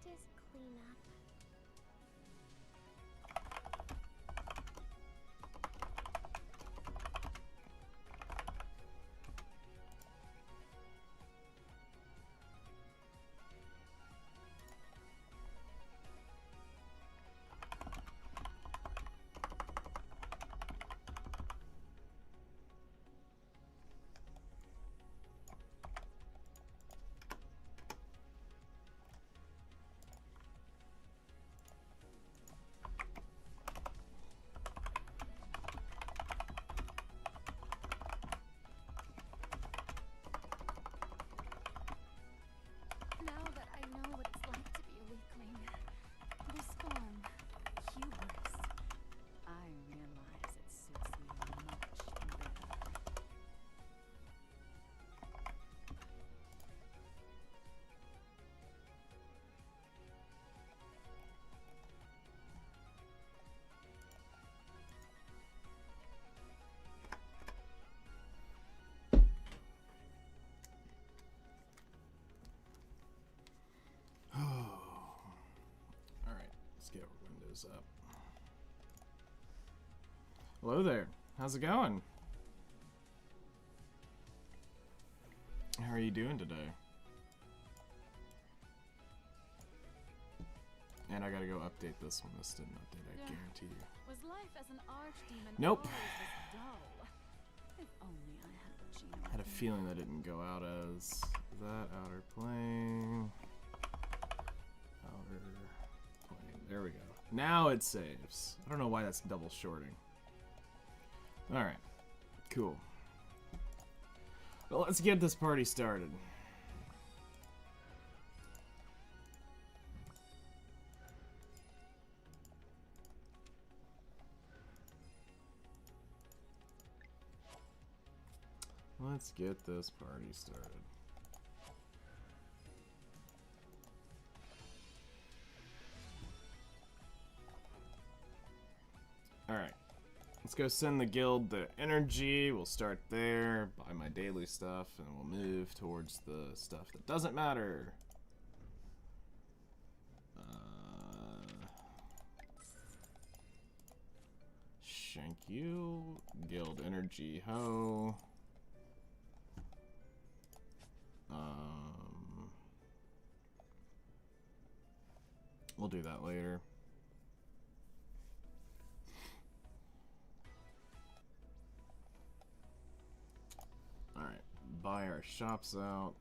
Just clean up. Now that I know what it's like to be a weakling, this form, hubris, I realize it suits me much better. Alright, let's get our windows up. Hello there. How's it going? How are you doing today? And I gotta go update this one. This didn't update, I guarantee you. Was life as an archdemon Nope. always this dull? If only I had the gene. I had a feeling that didn't go out as that. Outer plane. Outer plane. There we go. Now it saves. I don't know why that's double shorting. Alright. Cool. Well, let's get this party started. Let's get this party started. Alright. Let's go send the guild the energy. We'll start there, buy my daily stuff, and we'll move towards the stuff that doesn't matter. Shank you. Guild energy, ho. We'll do that later. Alright, buy our shops out.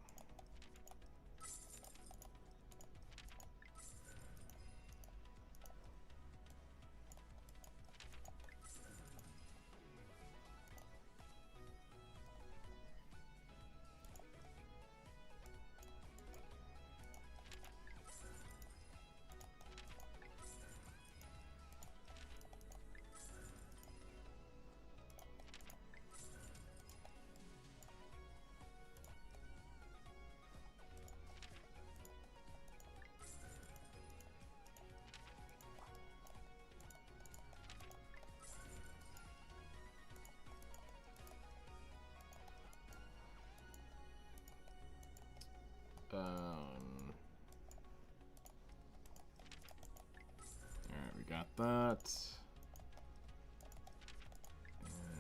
Alright, we got that.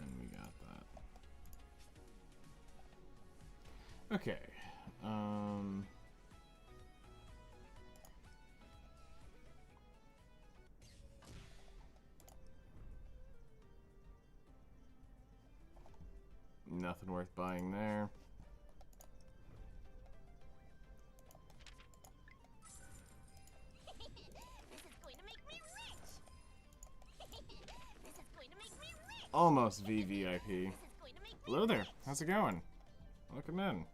And we got that. Okay. Nothing worth buying there. Almost VVIP. Hello there. How's it going? Welcome in.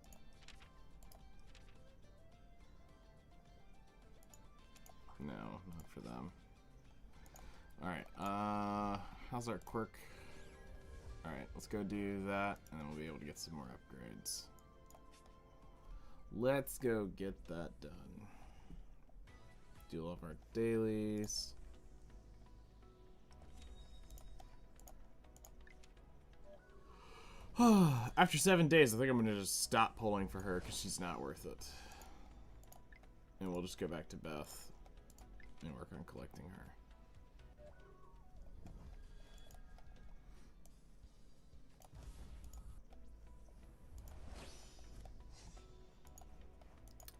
No, not for them. Alright, how's our quirk? Alright, let's go do that, and then we'll be able to get some more upgrades. Let's go get that done. Do all of our dailies. After 7 days, I think I'm gonna just stop pulling for her because she's not worth it. And we'll just go back to Beth and work on collecting her.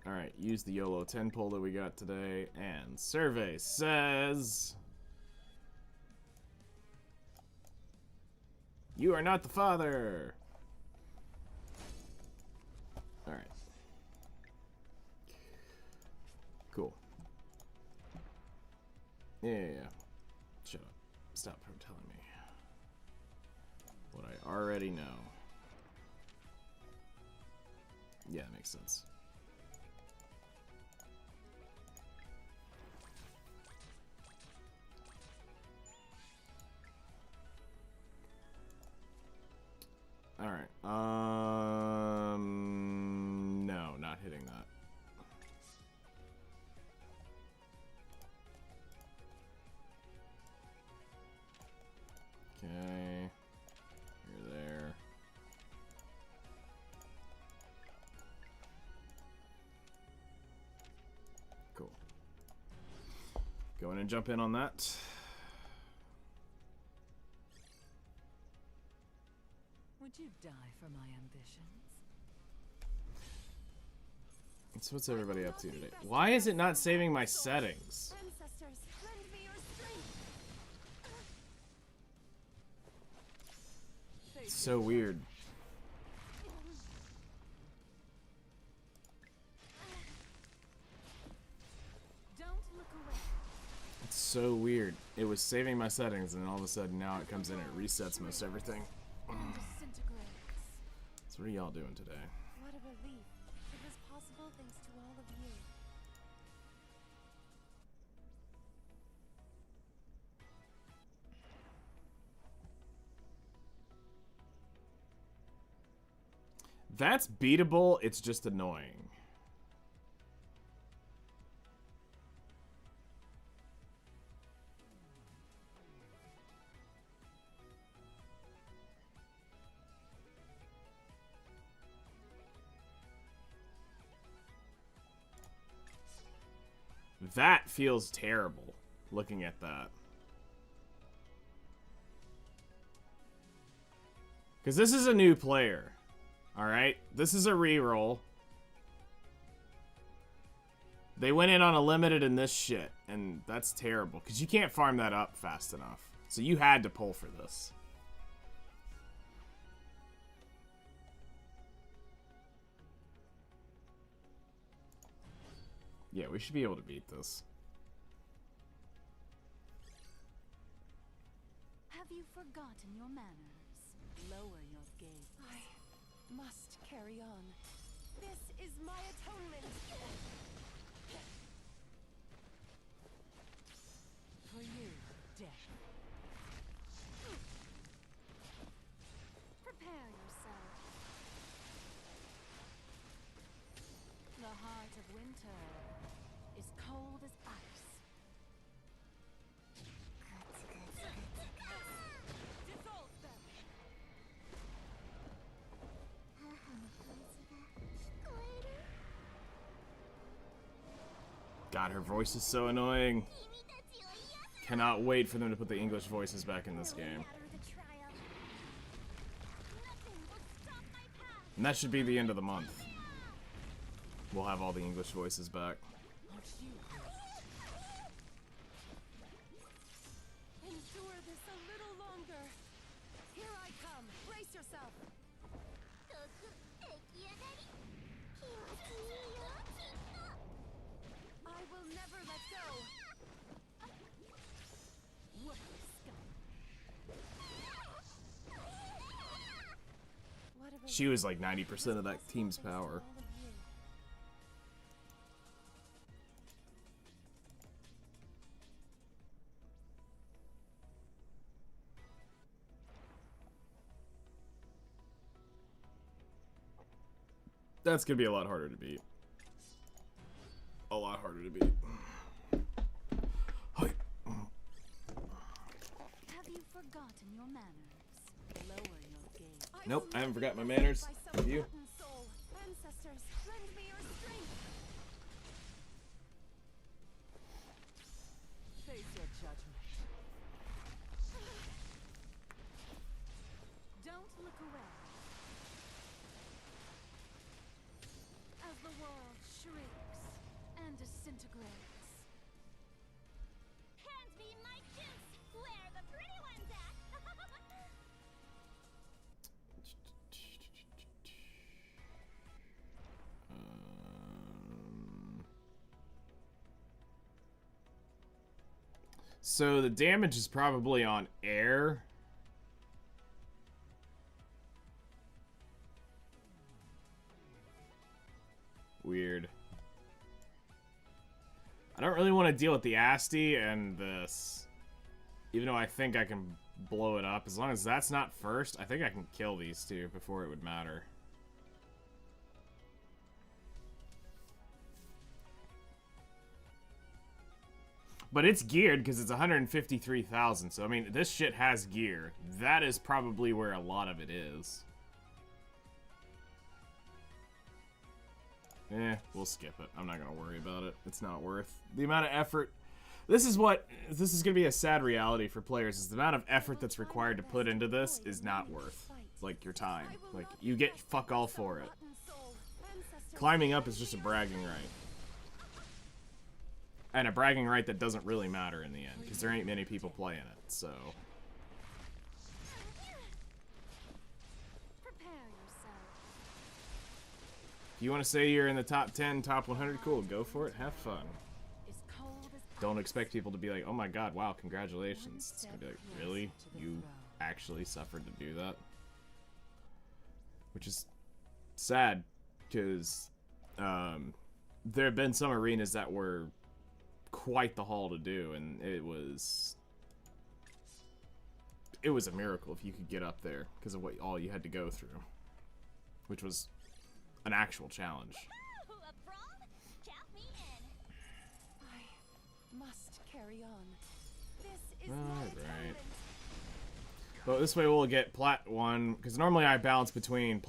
Alright, use the YOLO 10 pull that we got today, and survey says... You are not the father! Alright. Cool. Yeah. Shut up. Stop telling me what I already know. Yeah, that makes sense. Alright, no, not hitting that. Okay, you're there. Cool. Go in and jump in on that. Would you die for my ambitions? So what's everybody up to today? Why is it not saving my settings? Ancestors, lend me your strength. It's so weird. Don't look away. It's so weird. It was saving my settings, and then all of a sudden now it comes in and it resets most everything. Disintegrates. So what are y'all doing today? What a relief. It was possible thanks to all of you. That's beatable, it's just annoying. That feels terrible, looking at that. Because this is a new player. Alright? This is a reroll. They went in on a limited in this shit, and that's terrible. Because you can't farm that up fast enough. So you had to pull for this. Yeah, we should be able to beat this. Have you forgotten your manners? Lower your gaze. I must carry on. This is my atonement. For you, death. Prepare yourself. The heart of winter is cold as ice. Dissolve them. God, her voice is so annoying. Cannot wait for them to put the English voices back in this game. And that should be the end of the month. We'll have all the English voices back. Aren't you? Endure this a little longer. Here I come. Brace yourself. I will never let go. She was like 90% of that team's power. That's gonna be a lot harder to beat. A lot harder to beat. Have you forgotten your manners? Lower your gaze. Nope, I haven't forgotten my manners. Have you? Ancestors, lend me your strength. So the damage is probably on air. Weird. I don't really want to deal with the Asti and this. Even though I think I can blow it up. As long as that's not first, I think I can kill these two before it would matter. But it's geared because it's 153,000. So, I mean, this shit has gear. That is probably where a lot of it is. We'll skip it. I'm not going to worry about it. It's not worth the amount of effort. This is going to be a sad reality for players, is the amount of effort that's required to put into this is not worth, like, your time. Like, you get fuck all for it. Climbing up is just a bragging right. And a bragging right that doesn't really matter in the end, because there ain't many people playing it, so... If you want to say you're in the top 10, top 100, cool, go for it, have fun. Don't expect people to be like, oh my god, wow, congratulations. It's gonna be like, really? You actually suffered to do that? Which is sad, because there have been some arenas that were quite the haul to do, and it was a miracle if you could get up there because of what all you had to go through, which was an actual challenge. I must carry on. This is Alright. But this way we'll get Plat 1, because normally I balance between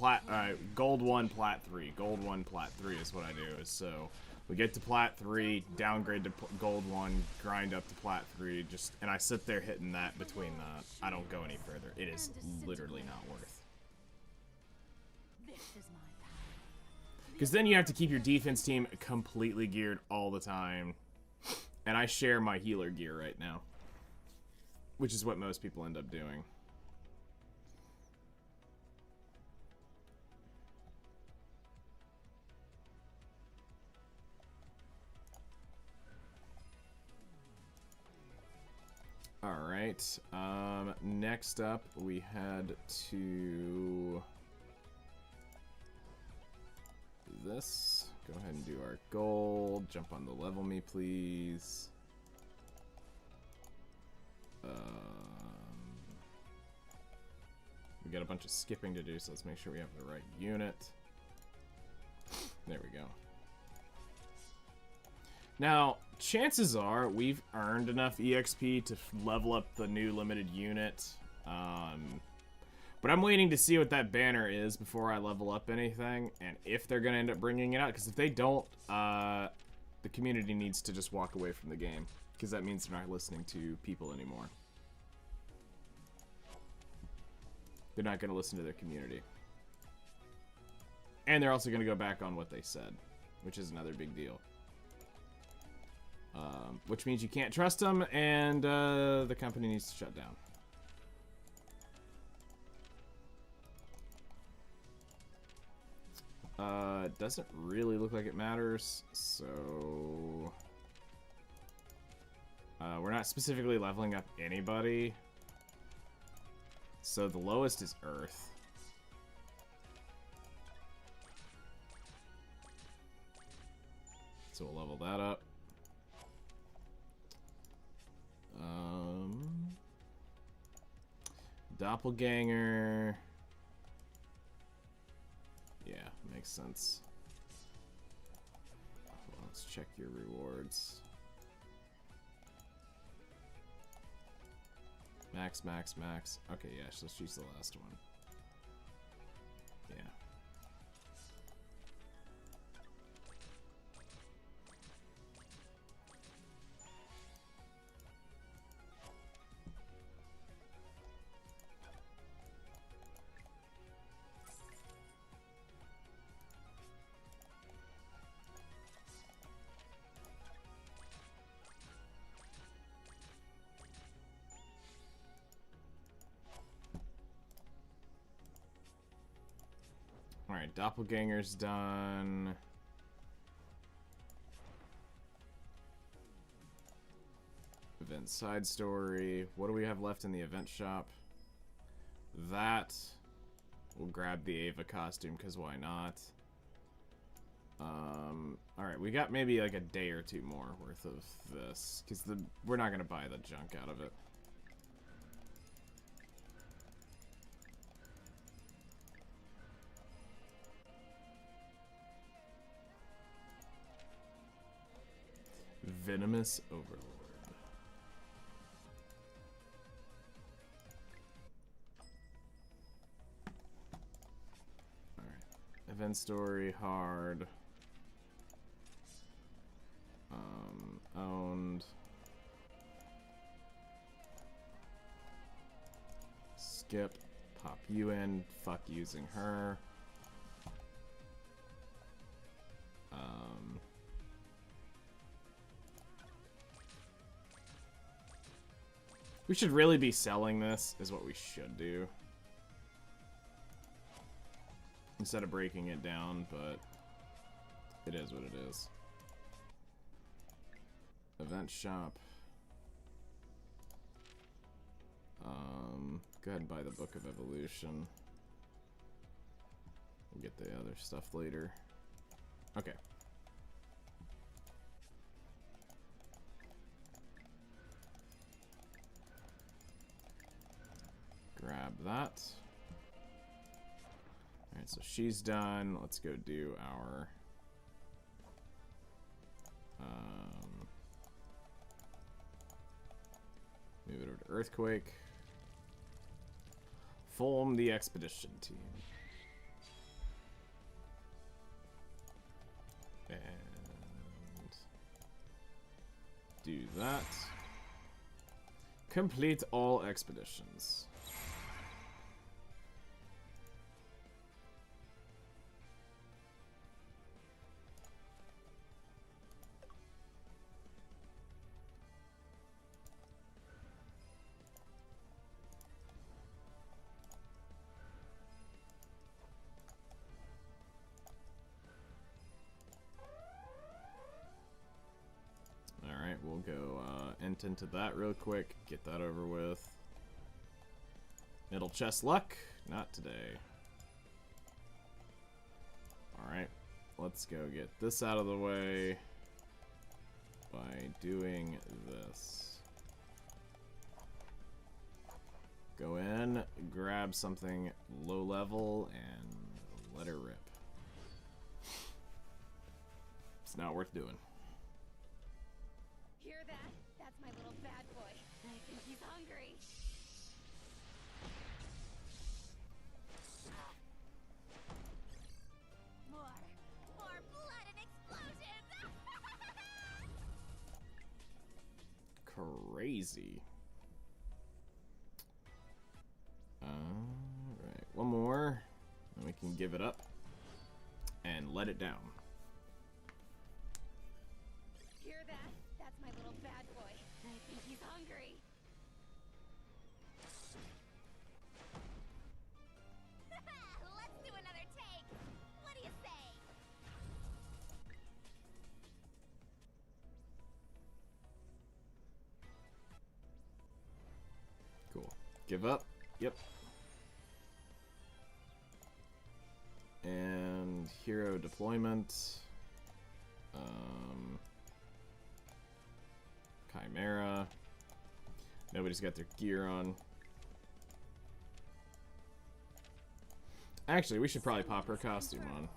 Gold 1, Plat 3. Gold 1, Plat 3 is what I do. So we get to Plat 3, downgrade to Gold 1, grind up to Plat 3, and I sit there hitting that between that. I don't go any further. It is literally not worth. Because then you have to keep your defense team completely geared all the time. And I share my healer gear right now, which is what most people end up doing. Alright, next up we head to this. Go ahead and do our gold. Jump on the level me, please. We got a bunch of skipping to do, so let's make sure we have the right unit. There we go. Now, chances are we've earned enough EXP to level up the new limited unit. But I'm waiting to see what that banner is before I level up anything, and if they're going to end up bringing it out, because if they don't, the community needs to just walk away from the game, because that means they're not listening to people anymore. They're not going to listen to their community. And they're also going to go back on what they said, which is another big deal. Which means you can't trust them, and the company needs to shut down. It doesn't really look like it matters, so... we're not specifically leveling up anybody. So the lowest is Earth. So we'll level that up. Doppelganger. Yeah, makes sense. Well, let's check your rewards. Max, max, max. Okay, yeah, so let's choose the last one. Yeah. Alright, Doppelganger's done. Event and side story. What do we have left in the event shop? That. We'll grab the Ava costume, because why not? Alright, we got maybe like a day or two more worth of this, because we're not going to buy the junk out of it. Venomous Overlord. Alright. Event story, hard. Owned. Skip. Pop you in. Fuck using her. We should really be selling this, is what we should do. Instead of breaking it down, but it is what it is. Event shop. Go ahead and buy the Book of Evolution. We'll get the other stuff later. Okay. Grab that. Alright, so she's done. Let's go do our move it over to Earthquake. Form the expedition team. And do that. Complete all expeditions. We'll go into that real quick, get that over with. Middle chest luck, not today. Alright, let's go get this out of the way by doing this. Go in, grab something low level, and let her rip. It's not worth doing. Hear that? That's my little bad boy. I think he's hungry. More blood and explosions! Crazy. Alright, one more, and we can give it up and let it down. Hear that? That's my little bad boy. I think he's hungry. Let's do another take. What do you say? Cool. Give up. Yep. And hero deployment. Chimera. Nobody's got their gear on. Actually, we should probably pop her costume on.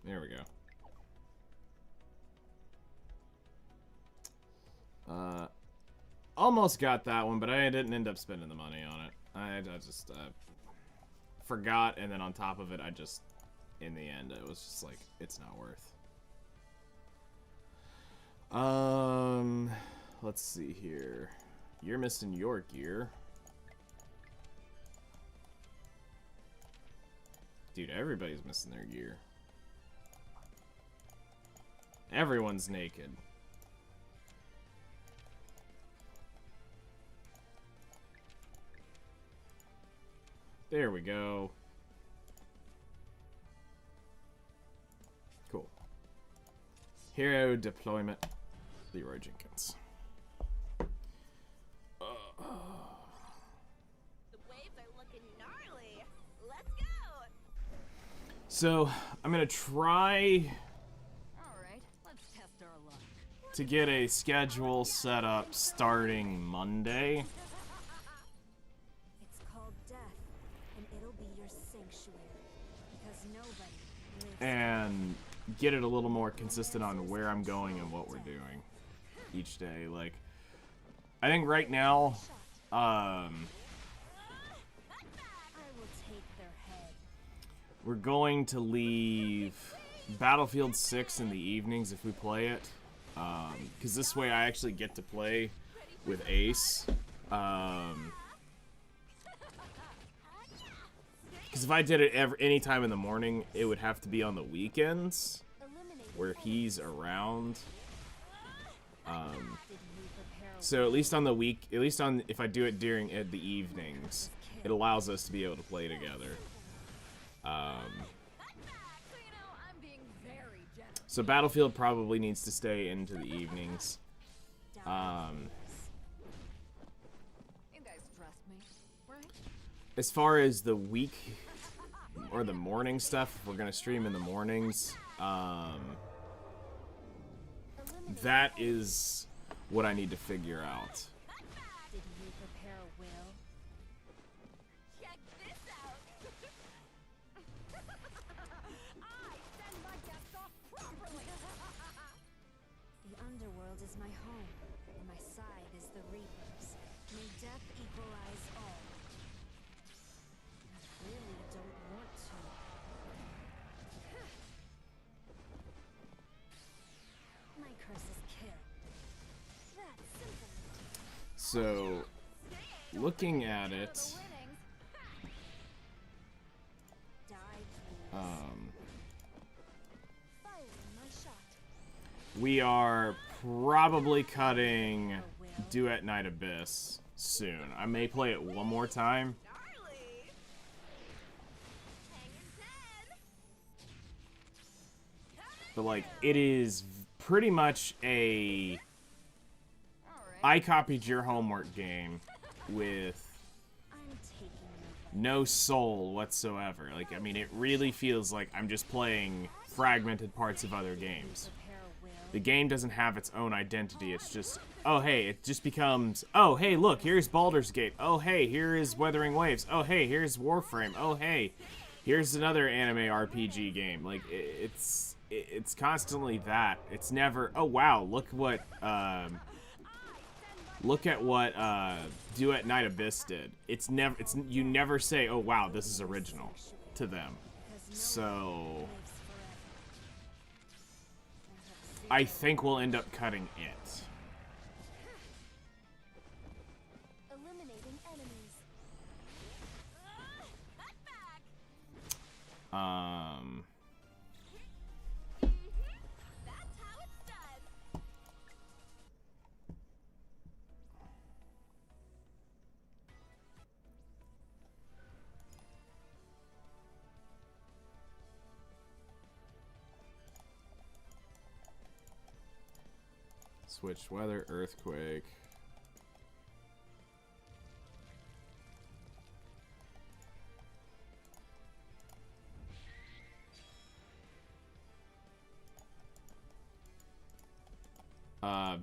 There we go. Almost got that one, but I didn't end up spending the money on it. I just forgot, and then on top of it, I just, in the end, it was just like, it's not worth. Let's see here. You're missing your gear. Dude, everybody's missing their gear. Everyone's naked. There we go. Cool. Hero deployment. Leroy Jenkins. So, I'm gonna try Alright, let's test our luck. to get a schedule set up starting Monday. It's called death, and it'll be your sanctuary. Because nobody lives. And get it a little more consistent on where I'm going and what we're doing each day. Like, I think right now, I will take their head. we're going to leave Battlefield 6 in the evenings if we play it. Because this way I actually get to play with Ace. Because if I did it any time in the morning, it would have to be on the weekends where he's around. So at least on the week, if I do it during the evenings, it allows us to be able to play together. So Battlefield probably needs to stay into the evenings. You guys trust me, right? As far as the week or the morning stuff, if we're gonna stream in the mornings, that is what I need to figure out. Did you prepare a will? Check this out. I send my guests off properly. The underworld is my home, and my side is the Reapers. May death equalize all. I really don't want to. My curse is kill. That's simple. So, looking at it, Die, please. Firing my shot. we are probably cutting Duet Night Abyss soon. I may play it one more time. Gnarly. Hanging 10. But like, it is pretty much a I copied your homework game with I'm taking your no soul whatsoever. Like, I mean, it really feels like I'm just playing fragmented parts of other games. prepare a will. The game doesn't have its own identity. It's just, oh hey, it just becomes, oh hey, look, here's Baldur's Gate. Oh hey, here is Wuthering Waves. Oh hey, here's Warframe. Oh hey, here's another anime RPG game. Like, it's constantly that. It's never, oh wow, look at what Duet Night Abyss did. You never say, oh wow, this is original to them. So I think we'll end up cutting it. Eliminating enemies. That's how it's done. Switch weather, earthquake.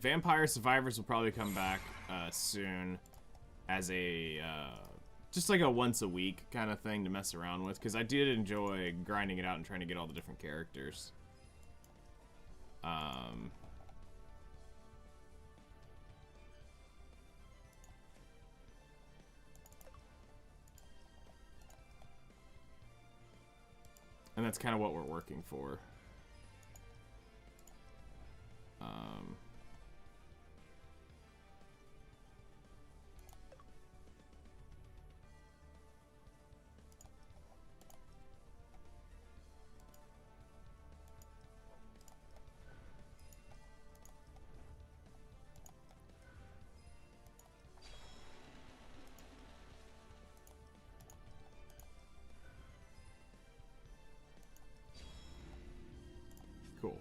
Vampire Survivors will probably come back soon as a just like a once a week kind of thing to mess around with, because I did enjoy grinding it out and trying to get all the different characters. And that's kind of what we're working for. Cool.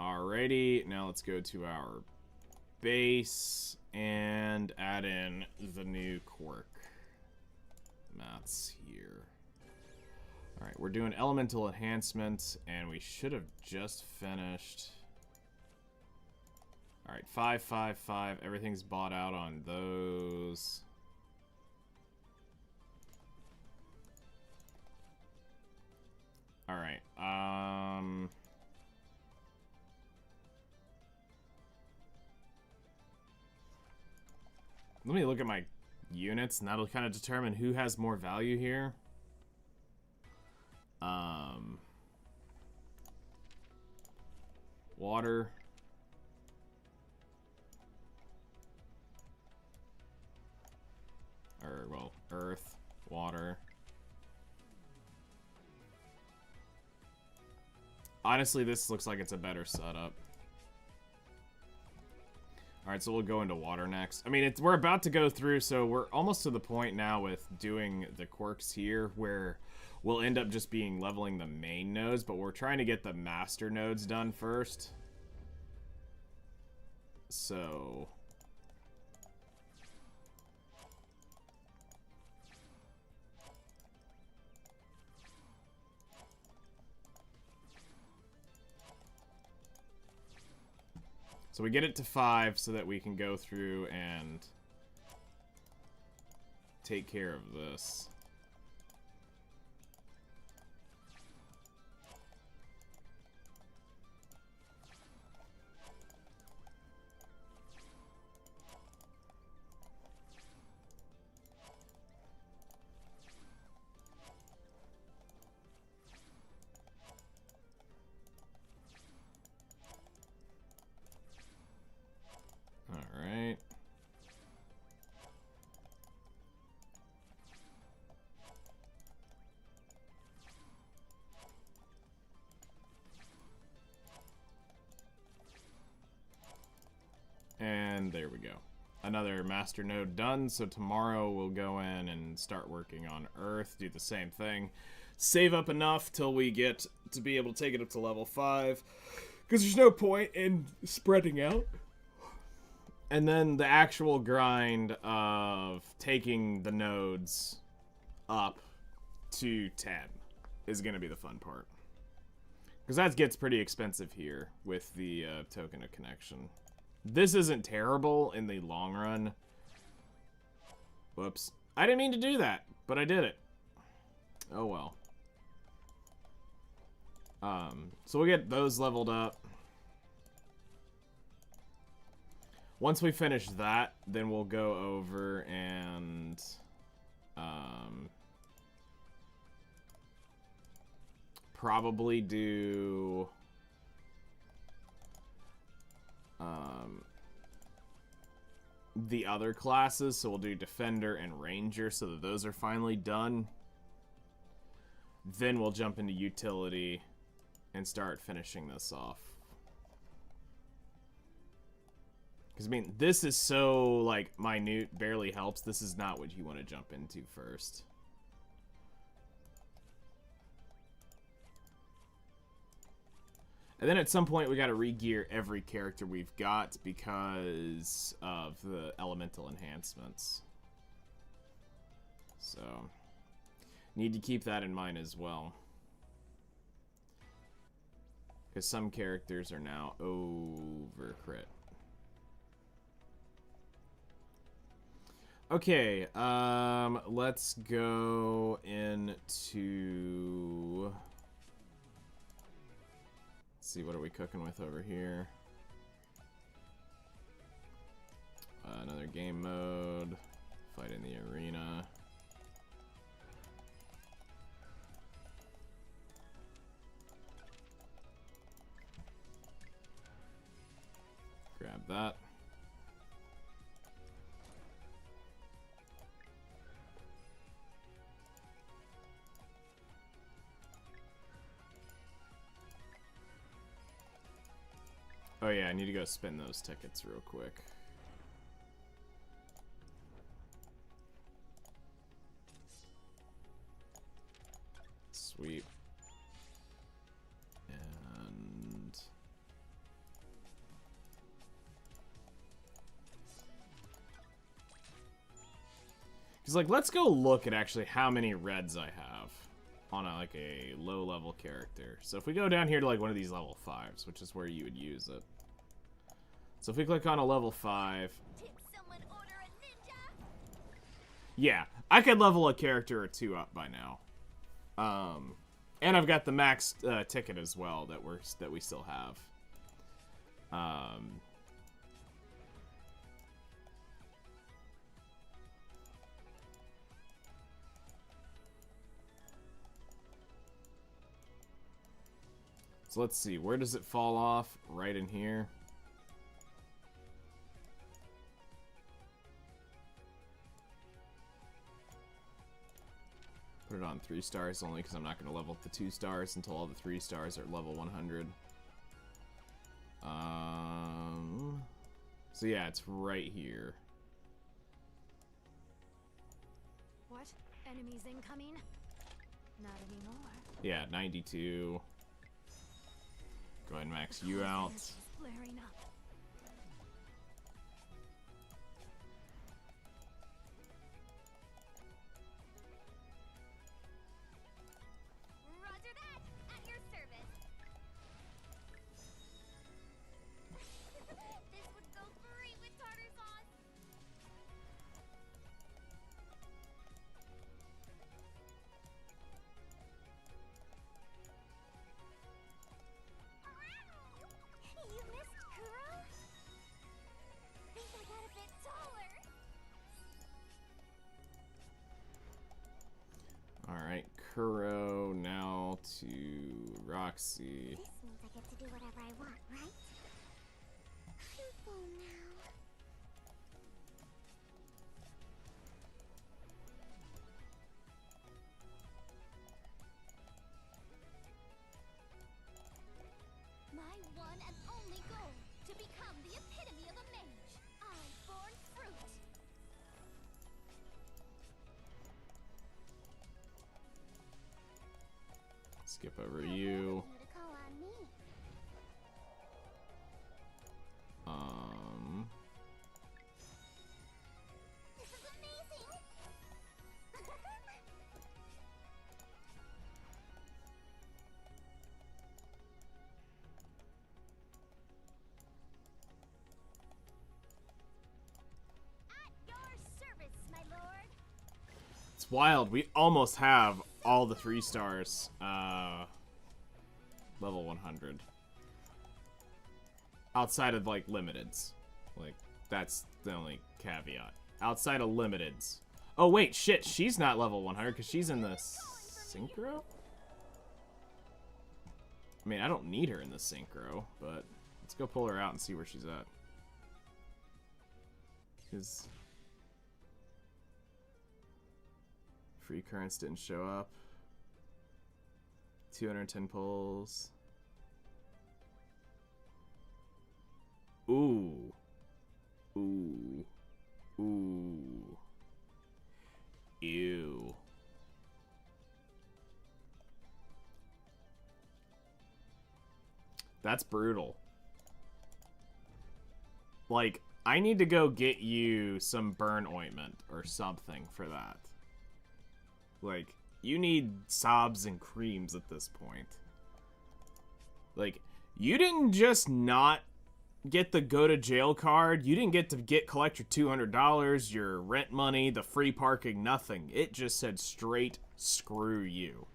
Alrighty, now let's go to our base and add in the new quirk. That's here. we're doing elemental enhancements, and we should have just finished. All right, 5, 5, 5. Everything's bought out on those. All right. Let me look at my units, and that'll kind of determine who has more value here. Water. Or, well, earth, water. Honestly, this looks like it's a better setup. Alright, so we'll go into water next. I mean, we're about to go through, so we're almost to the point now with doing the quirks here where we'll end up just being leveling the main nodes, but we're trying to get the master nodes done first. So... So we get it to 5 so that we can go through and take care of this. Alright. And there we go. Another master node done, so tomorrow we'll go in and start working on Earth, do the same thing. Save up enough till we get to be able to take it up to level 5, because there's no point in spreading out. And then the actual grind of taking the nodes up to 10 is going to be the fun part. Because that gets pretty expensive here with the token of connection. This isn't terrible in the long run. Whoops. I didn't mean to do that, but I did it. Oh well. So we'll get those leveled up. Once we finish that, then we'll go over and probably do the other classes. So we'll do Defender and Ranger so that those are finally done. Then we'll jump into Utility and start finishing this off. Because, I mean, this is so, like, minute, barely helps. This is not what you want to jump into first. And then at some point, we got to re-gear every character we've got because of the elemental enhancements. So, need to keep that in mind as well. Because some characters are now over crit. Okay, let's go into... Let's see, what are we cooking with over here? Another game mode. Fight in the arena. Grab that. Oh yeah, I need to go spin those tickets real quick. Sweet. And... Because, like, let's go look at actually how many reds I have on a, like a low level character. So if we go down here to like one of these level 5s, which is where you would use it. So if we click on a level 5, Did someone order a ninja? yeah, I could level a character or 2 up by now. And I've got the max ticket as well that we still have. So let's see, where does it fall off? Right in here. Put it on 3 stars only because I'm not going to level up the 2 stars until all the 3 stars are level 100. So yeah, it's right here. What? Enemies incoming? Not anymore. Yeah, 92. Go ahead and max you out. Flaring up. Roger that. At your service. This would go free with tartar sauce. You missed Kuro? Think I got a bit taller. Alright, Kuro, now to Roxy. This means I get to do whatever I want, right? Careful now. My one and only goal, to become the epitome of a mage. Born fruit. Skip over you. To call on me. This is amazing. At your service, my lord. It's wild. We almost have all the 3 stars level 100. Outside of, like, limiteds. Like, that's the only caveat. Outside of limiteds. Oh, wait, shit. She's not level 100 because she's in the synchro? I mean, I don't need her in the synchro, but let's go pull her out and see where she's at. Because free currents didn't show up. 210 pulls. Ooh. Ooh. Ooh. Ew. That's brutal. Like, I need to go get you some burn ointment or something for that. Like, you need sobs and creams at this point. Like, you didn't just not get the go to jail card. You didn't get to collect your $200, your rent money, the free parking, nothing. It just said straight screw you.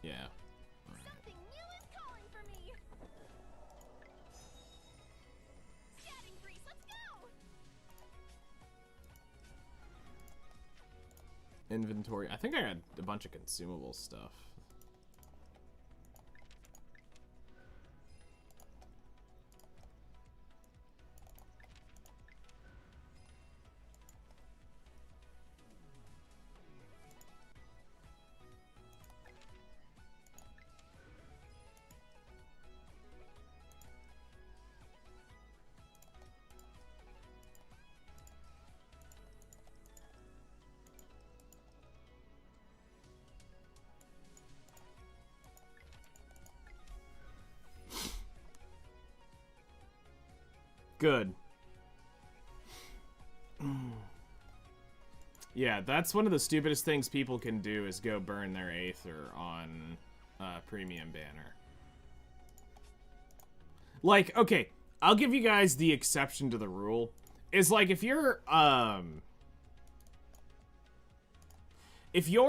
Yeah. Something new is calling for me. Scatting grease, let's go. Inventory. I think I got a bunch of consumable stuff. good. Yeah, that's one of the stupidest things people can do is go burn their Aether on Premium Banner. Like, okay, I'll give you guys the exception to the rule. Is like if you're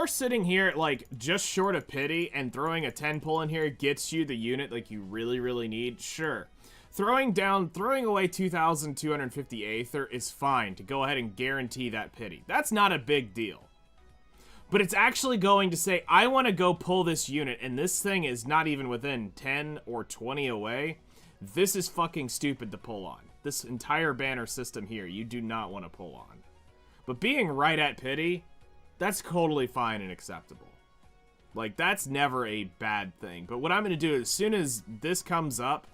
sitting here like just short of pity and throwing a 10 pull in here gets you the unit like you really, really need, sure. Throwing away 2,250 Aether is fine to go ahead and guarantee that pity. That's not a big deal. But it's actually going to say, I want to go pull this unit, and this thing is not even within 10 or 20 away. This is fucking stupid to pull on. This entire banner system here, you do not want to pull on. But being right at pity, that's totally fine and acceptable. Like, that's never a bad thing. But what I'm going to do, as soon as this comes up,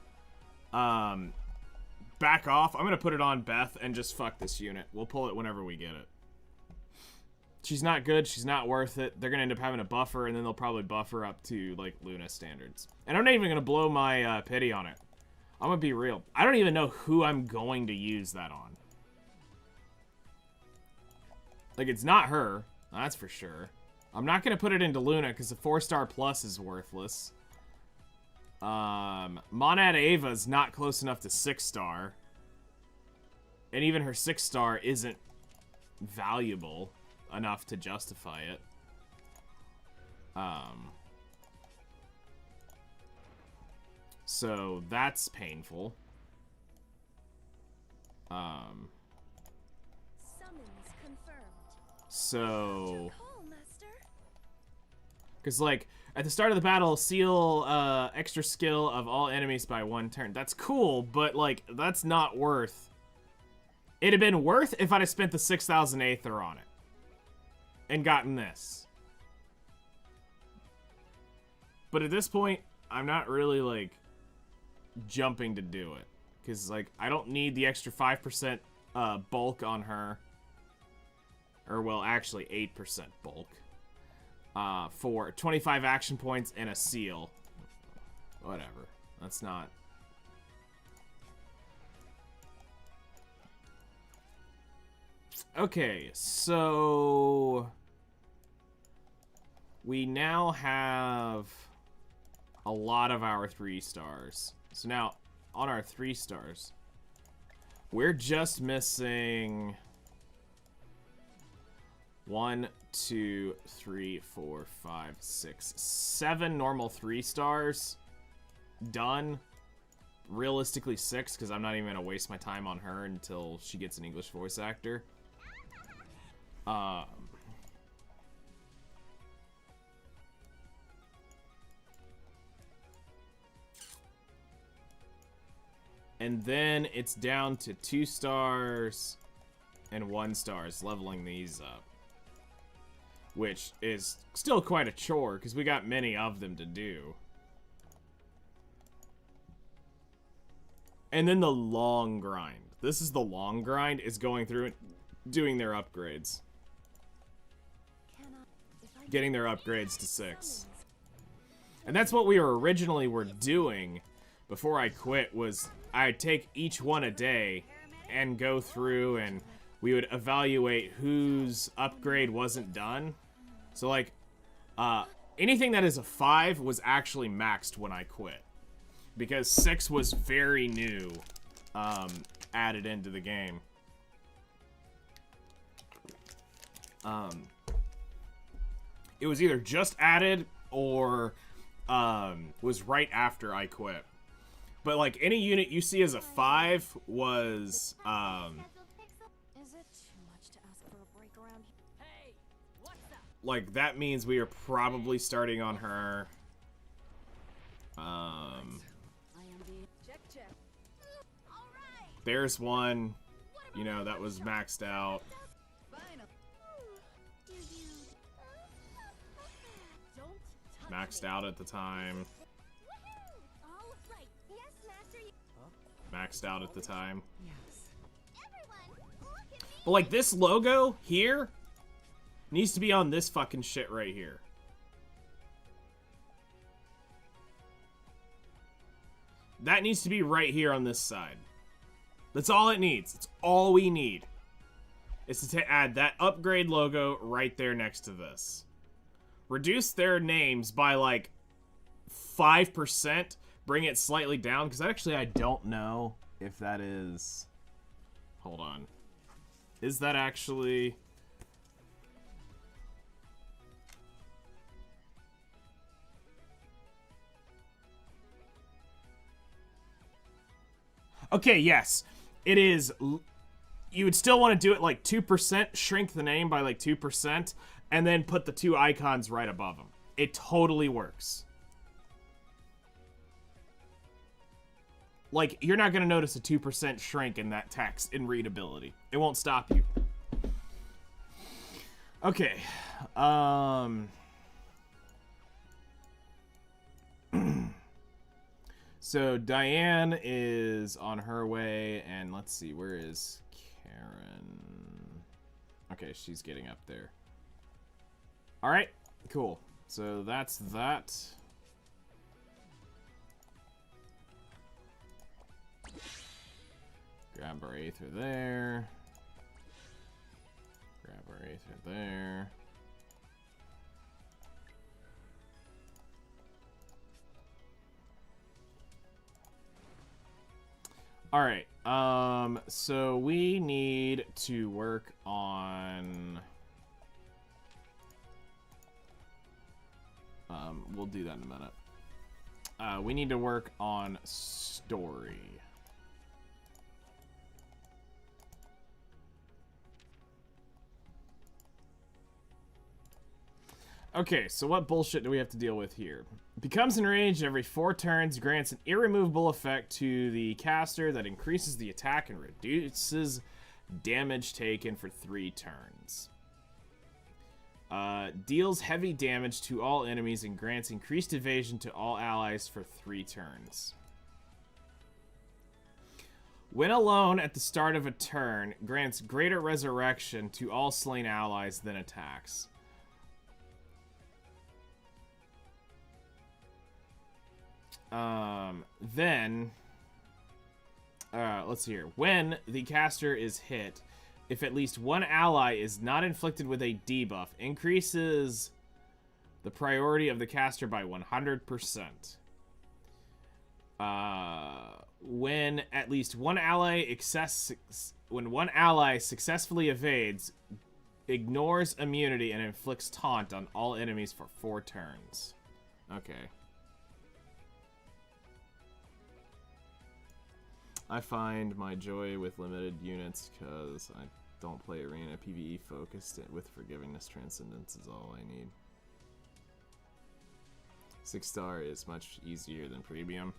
back off. I'm gonna put it on Beth and just fuck this unit. We'll pull it whenever we get it. She's not good. She's not worth it. They're gonna end up having a buffer, and then they'll probably buffer up to like Luna standards. And I'm not even gonna blow my pity on it. I'm gonna be real. I don't even know who I'm going to use that on. Like, it's not her. That's for sure. I'm not gonna put it into Luna because the 4-star plus is worthless. Monad Ava's not close enough to 6-star. And even her 6-star isn't valuable enough to justify it. So that's painful. Summons confirmed. So... Call, Master. Because, like, at the start of the battle, seal extra skill of all enemies by 1 turn. That's cool, but, like, that's not worth... It'd have been worth if I'd have spent the 6,000 Aether on it. And gotten this. But at this point, I'm not really, like, jumping to do it. Because, like, I don't need the extra 5% bulk on her. Or, well, actually, 8% bulk. For 25 action points and a seal. Whatever. That's not... Okay, so... We now have a lot of our 3-stars. So now, on our 3-stars, we're just missing... 1, 2, 3, 4, 5, 6, 7 normal 3-stars. Done. Realistically 6, because I'm not even going to waste my time on her until she gets an English voice actor. And then it's down to 2 stars and 1 stars, leveling these up. Which is still quite a chore, because we got many of them to do. And then the long grind. This is the long grind, is going through and doing their upgrades. Getting their upgrades to 6. And that's what we originally were doing before I quit, was I'd take each one a day and go through and we would evaluate whose upgrade wasn't done. So, like, anything that is a 5 was actually maxed when I quit. Because 6 was very new, added into the game. It was either just added or was right after I quit. But, like, any unit you see as a 5 was, like, that means we are probably starting on her. There's one, you know, that was maxed out. Maxed out at the time. Maxed out at the time. But, like, this logo here needs to be on this fucking shit right here. That needs to be right here on this side. That's all it needs. It's all we need. Is to add that upgrade logo right there next to this. Reduce their names by like 5%. Bring it slightly down, because actually I don't know if that is... Hold on. Is that actually... Okay, yes. It is... You would still want to do it like 2%, shrink the name by like 2%, and then put the 2 icons right above them. It totally works. Like, you're not going to notice a 2% shrink in that text in readability. It won't stop you. Okay. So, Diane is on her way, and let's see, where is Karen? Okay, she's getting up there. Alright, cool. So, that's that. Grab our Aether there. Grab our Aether there. Alright, so we need to work on... we'll do that in a minute. We need to work on story. Okay, so what bullshit do we have to deal with here? Becomes enraged every 4 turns, grants an irremovable effect to the caster that increases the attack and reduces damage taken for 3 turns. Deals heavy damage to all enemies and grants increased evasion to all allies for 3 turns. When alone at the start of a turn, grants greater resurrection to all slain allies than attacks. Let's see here. When the caster is hit, if at least one ally is not inflicted with a debuff, increases the priority of the caster by 100%. When at least one ally successfully evades, ignores immunity and inflicts taunt on all enemies for 4 turns. Okay. I find my joy with limited units because I don't play arena. PvE focused with forgivingness transcendence is all I need. 6-star is much easier than premium.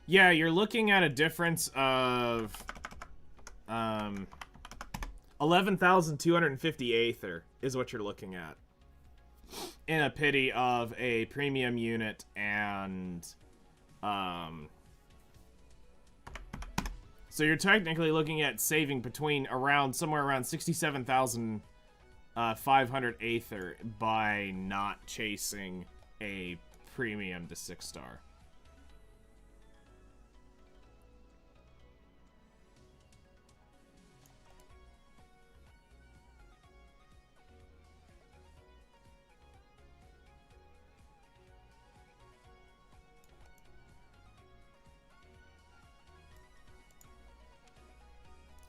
Yeah, you're looking at a difference of 11,250 Aether is what you're looking at. In a pity of a premium unit and so you're technically looking at saving between somewhere around 67,500 Aether by not chasing a premium to 6-star.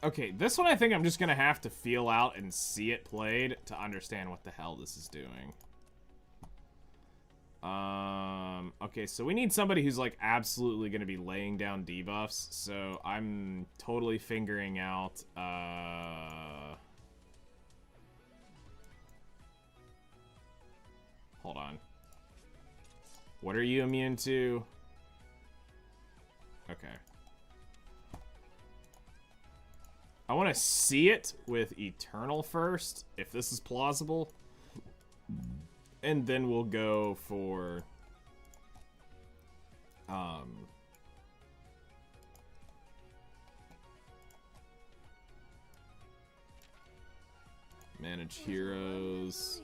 Okay, this one I think I'm just gonna have to feel out and see it played to understand what the hell this is doing. Okay, so we need somebody who's like absolutely gonna be laying down debuffs, so I'm totally figuring out, hold on. What are you immune to? Okay. I want to see it with Eternal first, if this is plausible. And then we'll go for... Manage heroes,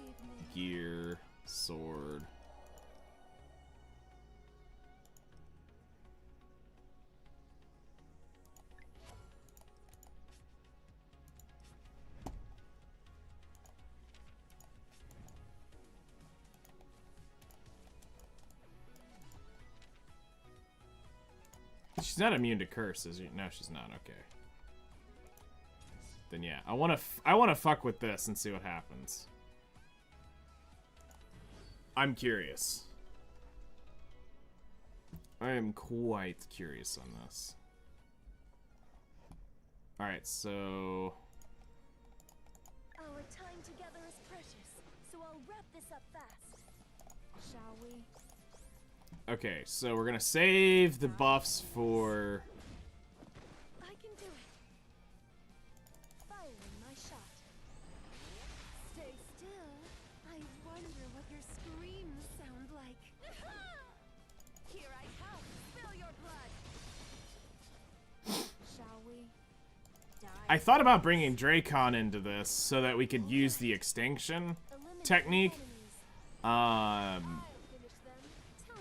gear, sword. She's not immune to curse, is she? No, she's not. Okay. Then yeah, I wanna fuck with this and see what happens. I'm curious. I am quite curious on this. All right, so Our time together is precious, so I'll wrap this up fast. Shall we? okay, so we're gonna save the buffs for. I can do it. Firing my shot. Stay still. I wonder what your screams sound like. Here I come. Spill your blood. Shall we? I thought about bringing Dracon into this so that we could use the extinction technique. Finish them.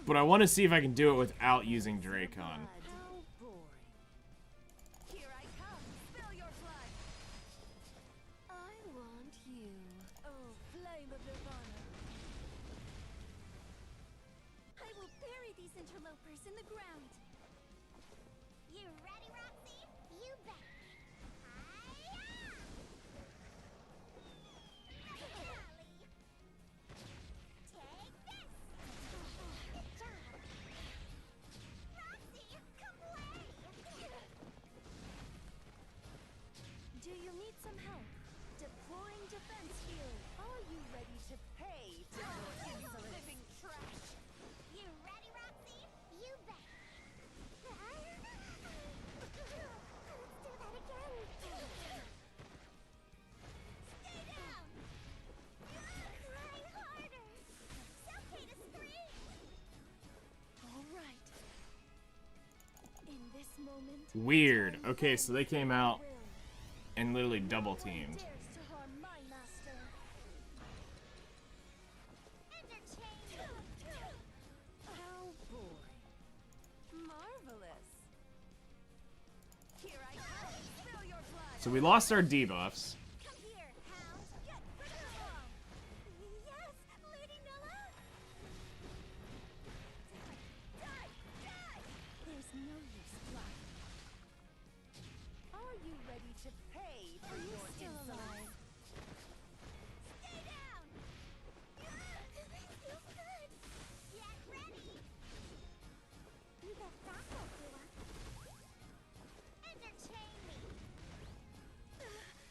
But I want to see if I can do it without using Dracon. How boring. Here I come. Spill your blood. I want you. Oh, flame of Nirvana. I will bury these interlopers in the ground. You ready, Roxy? You bet. Take this. Good job. Roxy, come play. Do you need some help? Deploying defense field. Are you ready to pay for your insolence? Living trash. You ready, Roxy? You bet. Let's do that again. Stay down. Cry harder. It's okay to scream. All right. In this moment. Weird. Okay, so they came out and literally double teamed. Dares to harm my master. Entertain. How boring. Marvelous. Here I come. Spill your blood. So we lost our debuffs. Come here, hound. Get rid of them. Yes, Lady Nilla. Die. There's no use flying. Are you ready to pay for your insolence? Stay down. Feels good. Get ready. You got that, Goku. Entertain me.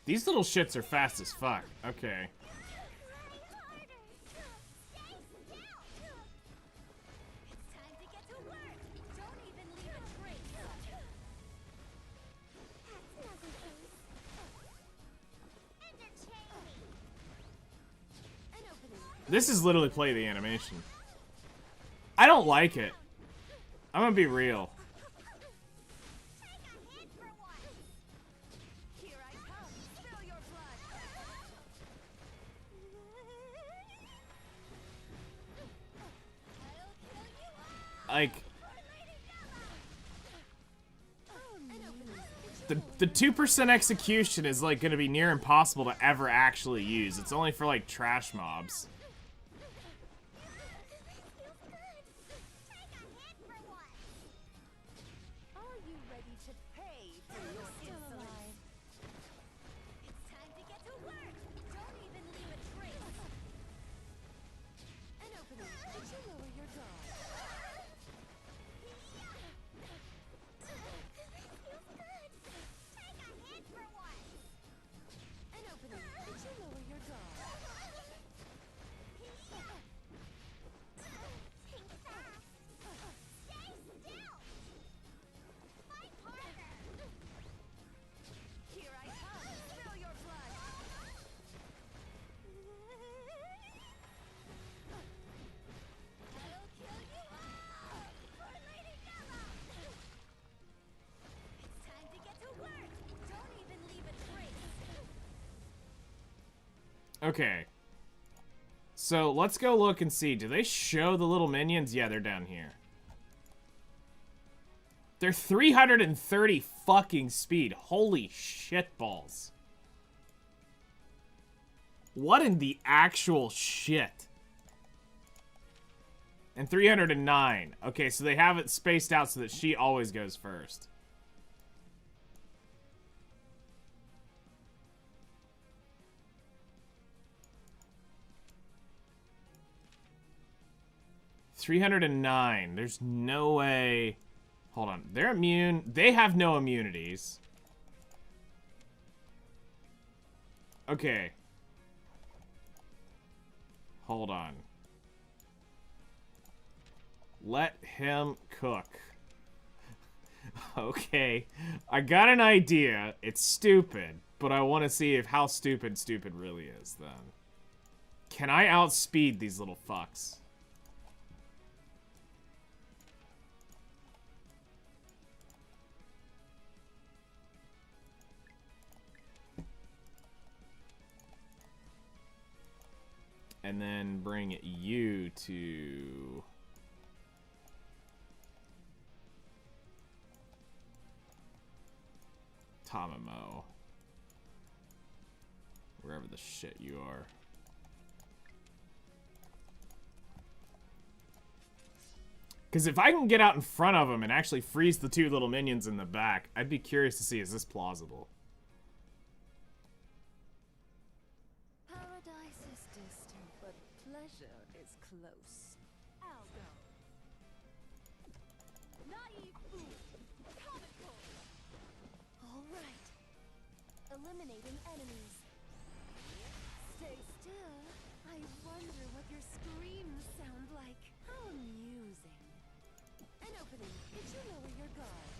These little shits are fast as fuck. Okay. Cry harder. Stay still. It's time to get to work. Don't even leave a trace. That's nothing, Ace. Entertain me. An opening. This is literally play the animation. I don't like it. I'm gonna be real. Take a hit for once. Here I come. Spill your blood. I'll kill you all. Like Lady Nilla. An opening. the 2% execution is like gonna be near impossible to ever actually use. It's only for like trash mobs. Feels good. Take a hit for once. Are you ready to pay for your insolence? It's time to get to work. Don't even leave a trace. An opening. Did you lower your guard? Feels good. Take a hit for once. An opening. Did you lower your guard? Okay. So, let's go look and see. Do they show the little minions? Yeah, they're down here. They're 330 fucking speed. Holy shit balls. What in the actual shit? And 309. Okay, so they have it spaced out so that she always goes first. $309. There's no way. Hold on. They're immune. They have no immunities. Okay. Hold on. Let him cook. Okay. I got an idea. It's stupid, but I want to see if how stupid really is then. Can I outspeed these little fucks? And then bring you to... Tamamo. Wherever the shit you are. Because if I can get out in front of them and actually freeze the two little minions in the back, I'd be curious to see, is this plausible? Paradise is distant, but pleasure is close. I'll go. Naive fool. Comical. All right. Eliminating enemies. Stay still. I wonder what your screams sound like. How amusing. An opening. Did you lower your guard?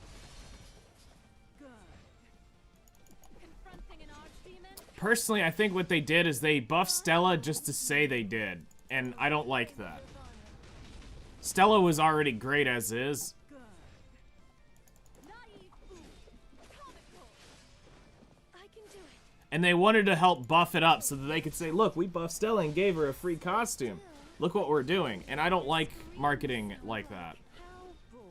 Good. Confronting an archdemon? Personally, I think what they did is they buffed Stella just to say they did. And I don't like that. Stella was already great as is. Good. Naive fool. Comical. I can do it. And they wanted to help buff it up so that they could say, look, we buffed Stella and gave her a free costume. Look what we're doing. And I don't like marketing like that. How boring.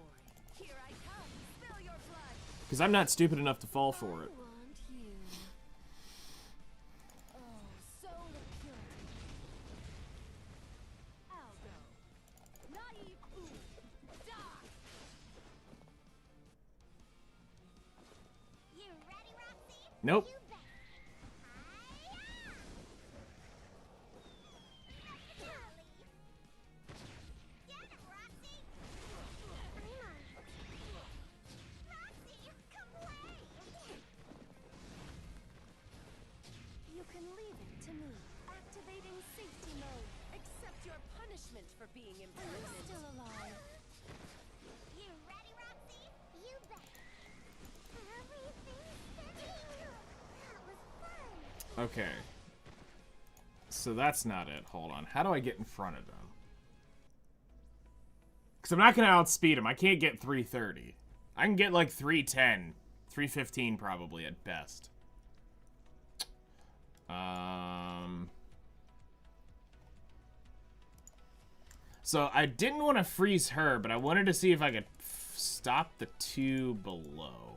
Here I come. Spill your blood. Because I'm not stupid enough to fall for it. I want you. Oh, so pure. I'll go. Naive fool. Die. You ready, Roxy? Nope. You bet. Get him, Roxy. I'm on. Roxy, come play. You can leave it to me. Activating safety mode. Accept your punishment for being impertinent. Still alive. You ready, Roxy? You bet. Everything's spinning. That was fun. Okay. So that's not it. Hold on. How do I get in front of them? Because I'm not going to outspeed them. I can't get 330. I can get like 310. 315 probably at best. So I didn't want to freeze her, but I wanted to see if I could stop the two below.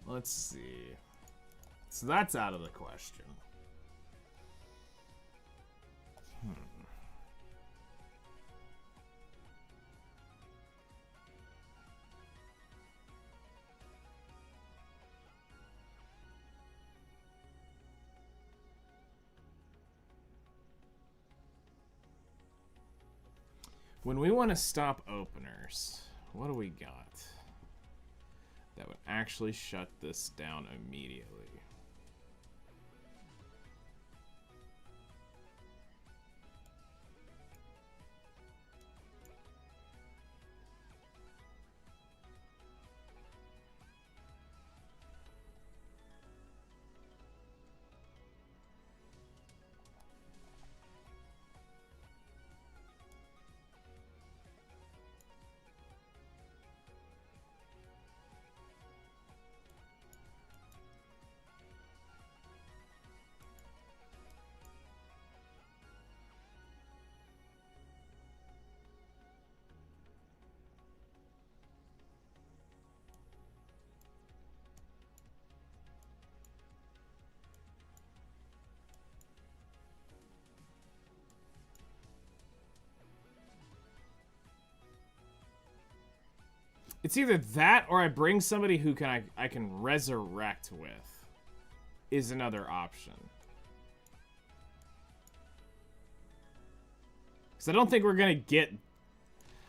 Let's see. So that's out of the question. When we want to stop openers, what do we got that would actually shut this down immediately? It's either that or I bring somebody who I can resurrect with is another option. Because I don't think we're going to get...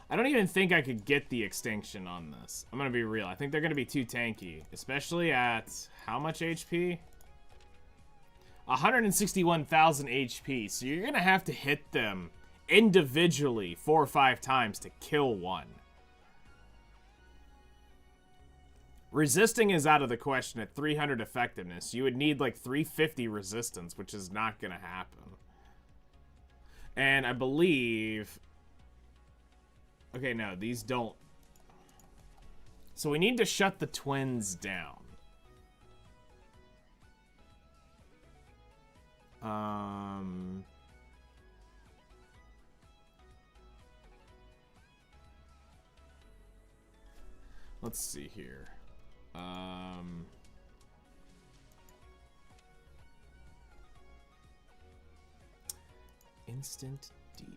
I don't even think I could get the extinction on this. I'm going to be real. I think they're going to be too tanky. Especially at how much HP? 161,000 HP. So you're going to have to hit them individually 4 or 5 times to kill one. Resisting is out of the question at 300 effectiveness. You would need like 350 resistance, which is not going to happen. And I believe... Okay, no, these don't... So we need to shut the twins down. Let's see here. Instant debuff.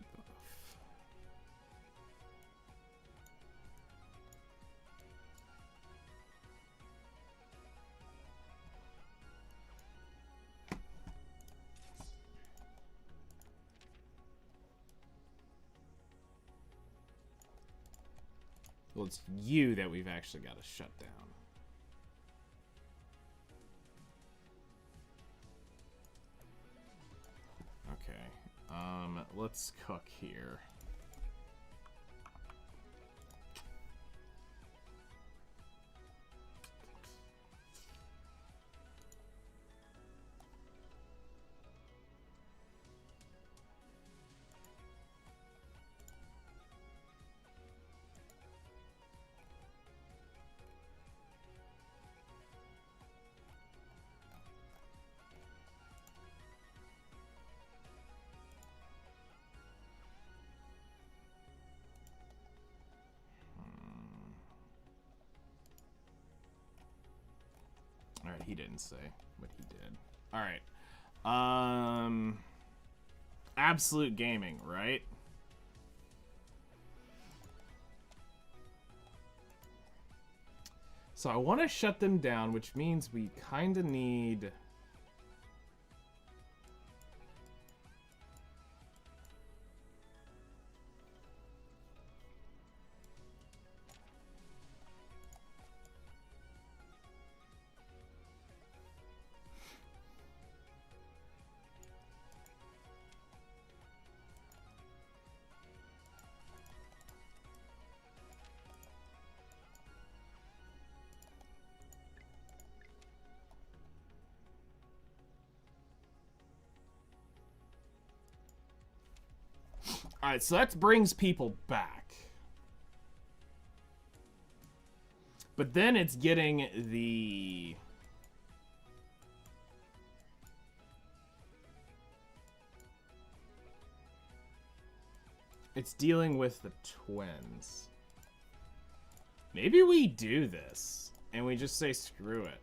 Well, it's you that we've actually got to shut down. Okay. Let's cook here. Alright, he didn't say, but he did. Alright. Absolute Gaming, right? So I want to shut them down, which means we kind of need... Alright, so that brings people back. But then it's getting the... It's dealing with the twins. Maybe we do this, and we just say screw it.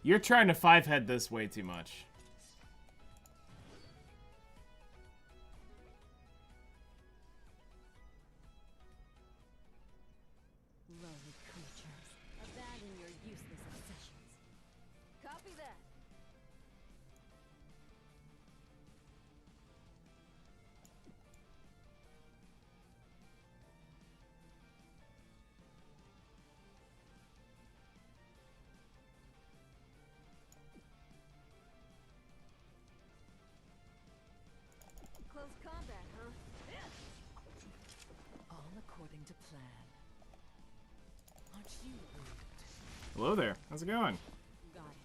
You're trying to 5-head this way too much. Lowly creatures, abandon your useless obsessions. Copy that. Close combat, huh? All according to plan. Aren't you rude? Hello there. How's it going? Got it.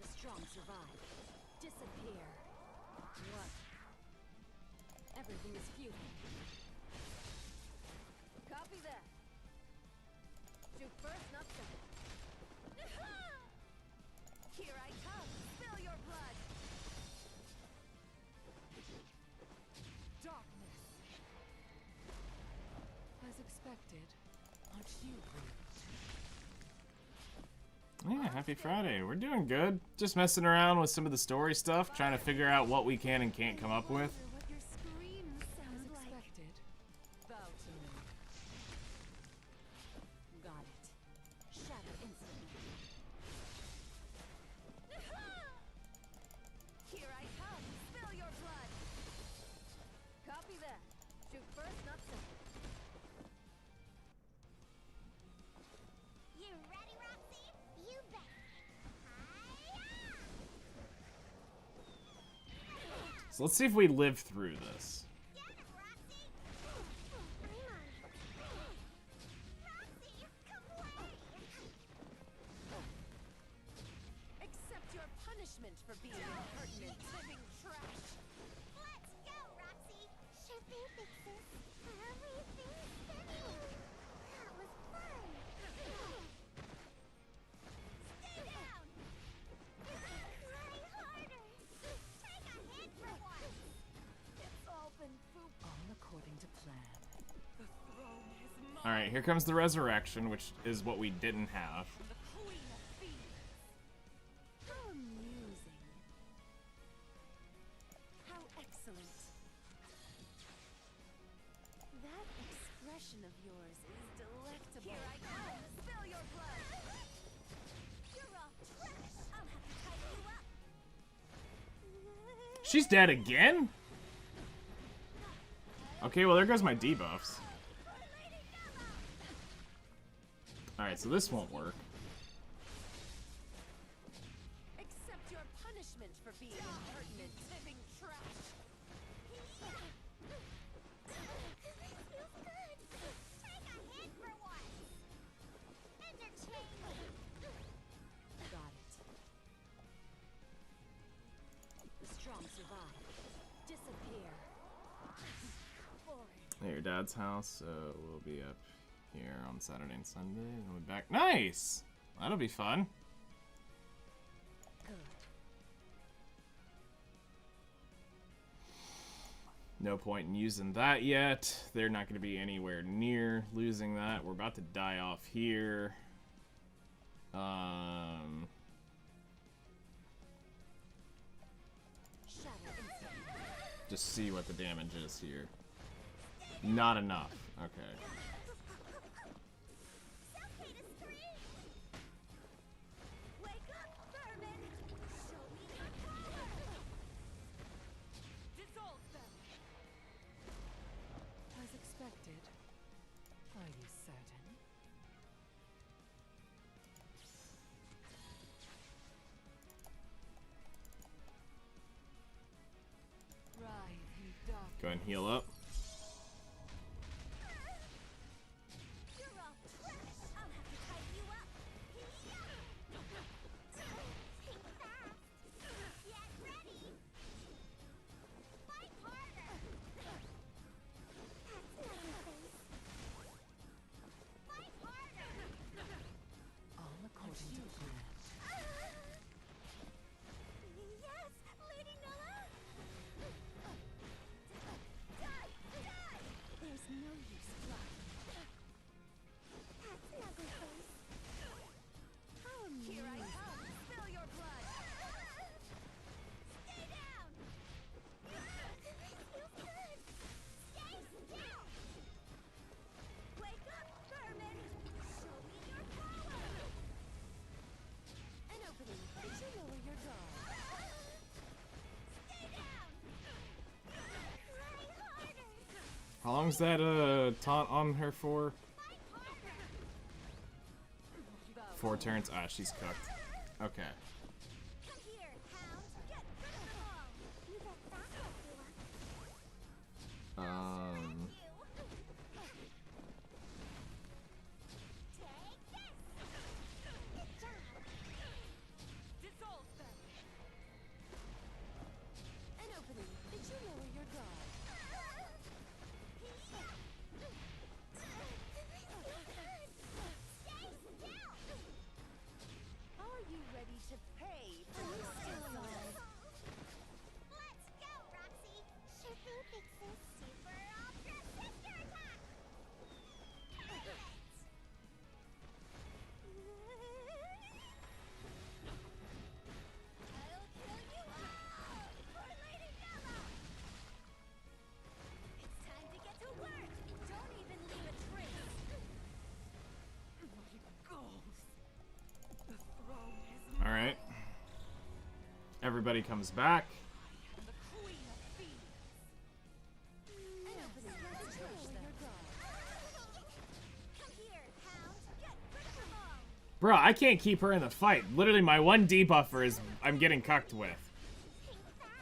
The strong survive. Disappear. What? Everything is futile. Copy that. Shoot first, not second. Here I come. Spill your blood. Darkness. As expected. Aren't you rude? Yeah, happy Friday. We're doing good. Just messing around with some of the story stuff, trying to figure out what we can and can't come up with. What your screams As sound like. expected. Bow to me. Got it. Shatter instantly. Here I come. Spill your blood. Copy that. Shoot first, not second. You ready, Roxy? You bet. Hiya! So let's see if we live through this. Get him, Roxy! I'm on it. Roxy, come play! Accept your punishment for being impertinent, living trash. Let's go, Roxy! Shipping fixes. Everything's spinning. That was fun. Stay down! Try harder! Take a hit for once! It's all been poop. All according to plan. The throne is mine. Alright, here comes the resurrection, which is what we didn't have. The queen of thieves. How amusing. How excellent. That expression of yours is delectable. Here I come. Spill your blood. You're all trash! I'll have to tighten you up! She's dead again? Okay, well there goes my debuffs. Alright, so this won't work. Accept your punishment for being impertinent, living trash. Feels good! Take a hit for once! Entertain me! Got it. The strong survive. Disappear. Boring. At your dad's house, so we'll be up here on Saturday and Sunday, and we'll be back. Nice! That'll be fun. Good. No point in using that yet. They're not going to be anywhere near losing that. We're about to die off here. Shatter instantly. Just see what the damage is here. Not enough. Okay. It's okay to scream! Wake up, vermin! Show me your power! Dissolve them. As expected. Are you certain? Writhe in dark. Go ahead and heal up. You're all trash! I'll have to tighten you up! Think fast! Get ready! Fight harder! That's nothing, face! Fight harder! All according to plan. Yes, Lady Nella! Die! Die! There's no use flying. That's nothing, face! How Here I amusing. come. Spill your blood. Stay down! Feels good! Stay still! Wake up, vermin! Show me your power! An opening. Did you lower your guard? Stay down! Try harder! How long's that taunt on her for? Fight harder! 4 turns. Ah, she's cooked. Okay. Come here, hound! Get rid of them all! You bet that woke you up. Um. You! Take this! Good job! Dissolve them. everybody comes back. The queen of beasts. Come here, hound. Get rid of them all. Bro, I can't keep her in the fight. Literally, my one debuffer is I'm getting cucked with. Think fast.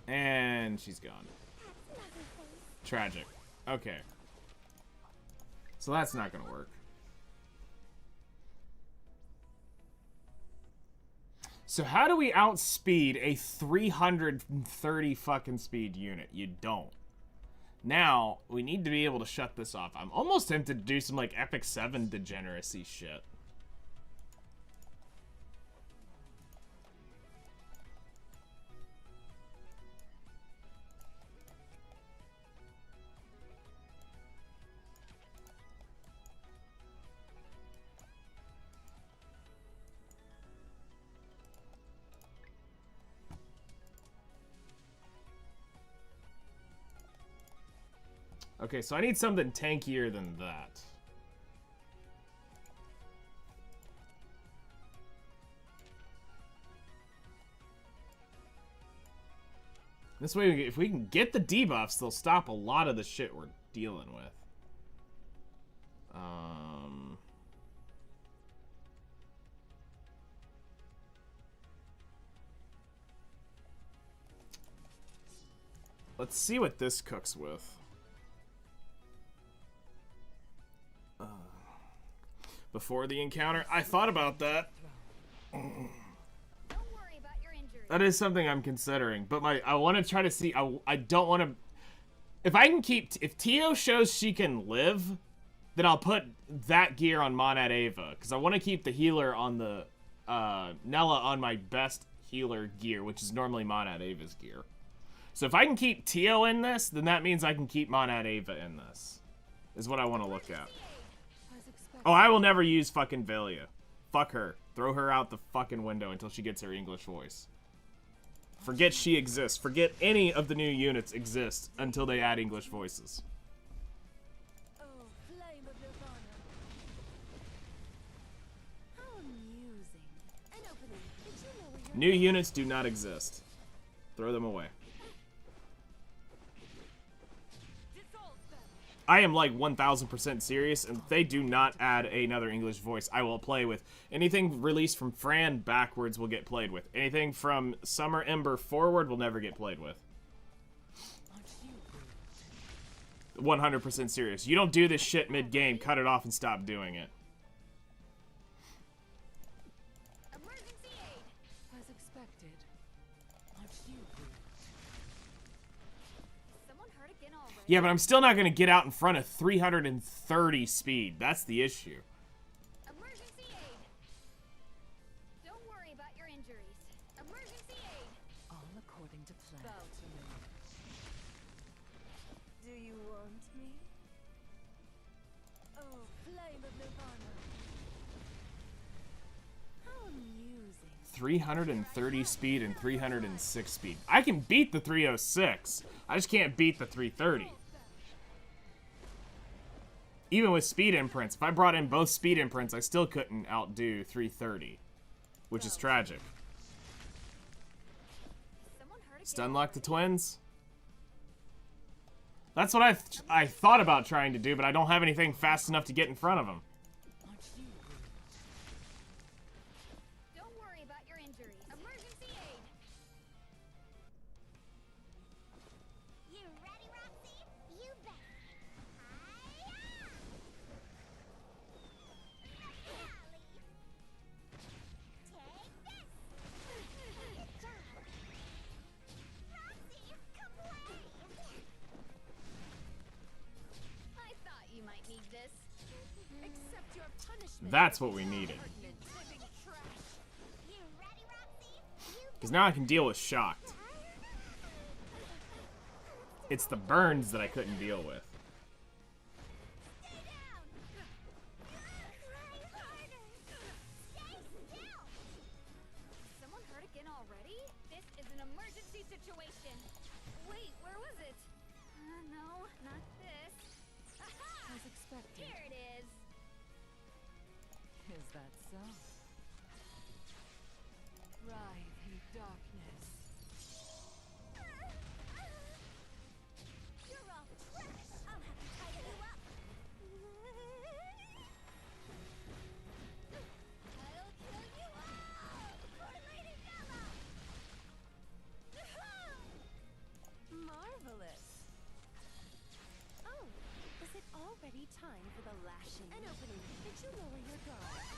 Entertaining. And she's gone. That's Leatherface. Tragic. Okay. So that's not gonna work. So how do we outspeed a 330 fucking speed unit? You don't. Now, we need to be able to shut this off. I'm almost tempted to do some, like, Epic 7 degeneracy shit. Okay, so I need something tankier than that. This way, if we can get the debuffs, they'll stop a lot of the shit we're dealing with. Let's see what this cooks with. Before the encounter, I thought about that. Don't worry about your injuries. That is something I'm considering, but I want to try to see. I don't want to. If I can keep, if Tio shows she can live, then I'll put that gear on Monad Ava, because I want to keep the healer on the Nella on my best healer gear, which is normally Monad Ava's gear. So if I can keep Tio in this, then that means I can keep Monad Ava in this. Is what I want to look at. Oh, I will never use fucking Velia. Fuck her. Throw her out the fucking window until she gets her English voice. Forget she exists. Forget any of the new units exist until they add English voices. Oh, flame of Nirvana. How amusing. An opening. Did you know where New units do not exist. Throw them away. I am like 1000% serious, and if they do not add another English voice, I will play with. Anything released from Fran backwards will get played with. Anything from Summer Ember forward will never get played with. 100% serious. You don't do this shit mid-game, cut it off and stop doing it. Emergency aid. As expected. Aren't you Someone hurt again already. Yeah, but I'm still not going to get out in front of 330 speed. That's the issue. Emergency aid. Don't worry about your injuries. Emergency aid. all according to plan? Bow to me. Do you want me? Oh, flame of Nirvana. How amusing. 330 speed and 306 speed. I can beat the 306. I just can't beat the 330. Even with speed imprints, if I brought in both speed imprints, I still couldn't outdo 330, which is tragic. Someone hurt again. Stun lock the twins? That's what I thought about trying to do, but I don't have anything fast enough to get in front of them. Aren't you Don't worry about your injuries. Emergency aid. You ready, Roxy? You bet. Hi-ya! Take this. Good job. Roxy, come play. I thought you might need this. Accept your punishment. That's what we needed. Living trash. You ready, Roxy? You Because now I can deal with shocked. It's the burns that I couldn't deal with. stay down. Try harder. Stay still. Someone hurt again already? This is an emergency situation. Wait, where was it? No, not this. Aha! as expected? Here it is. Is that so? Thrive in darkness. You're all trash. I'll have to tighten you up. I'll kill you all for Lady Bella. Marvelous. Oh, is it already time for the lashing? An opening. Did you lower your guard?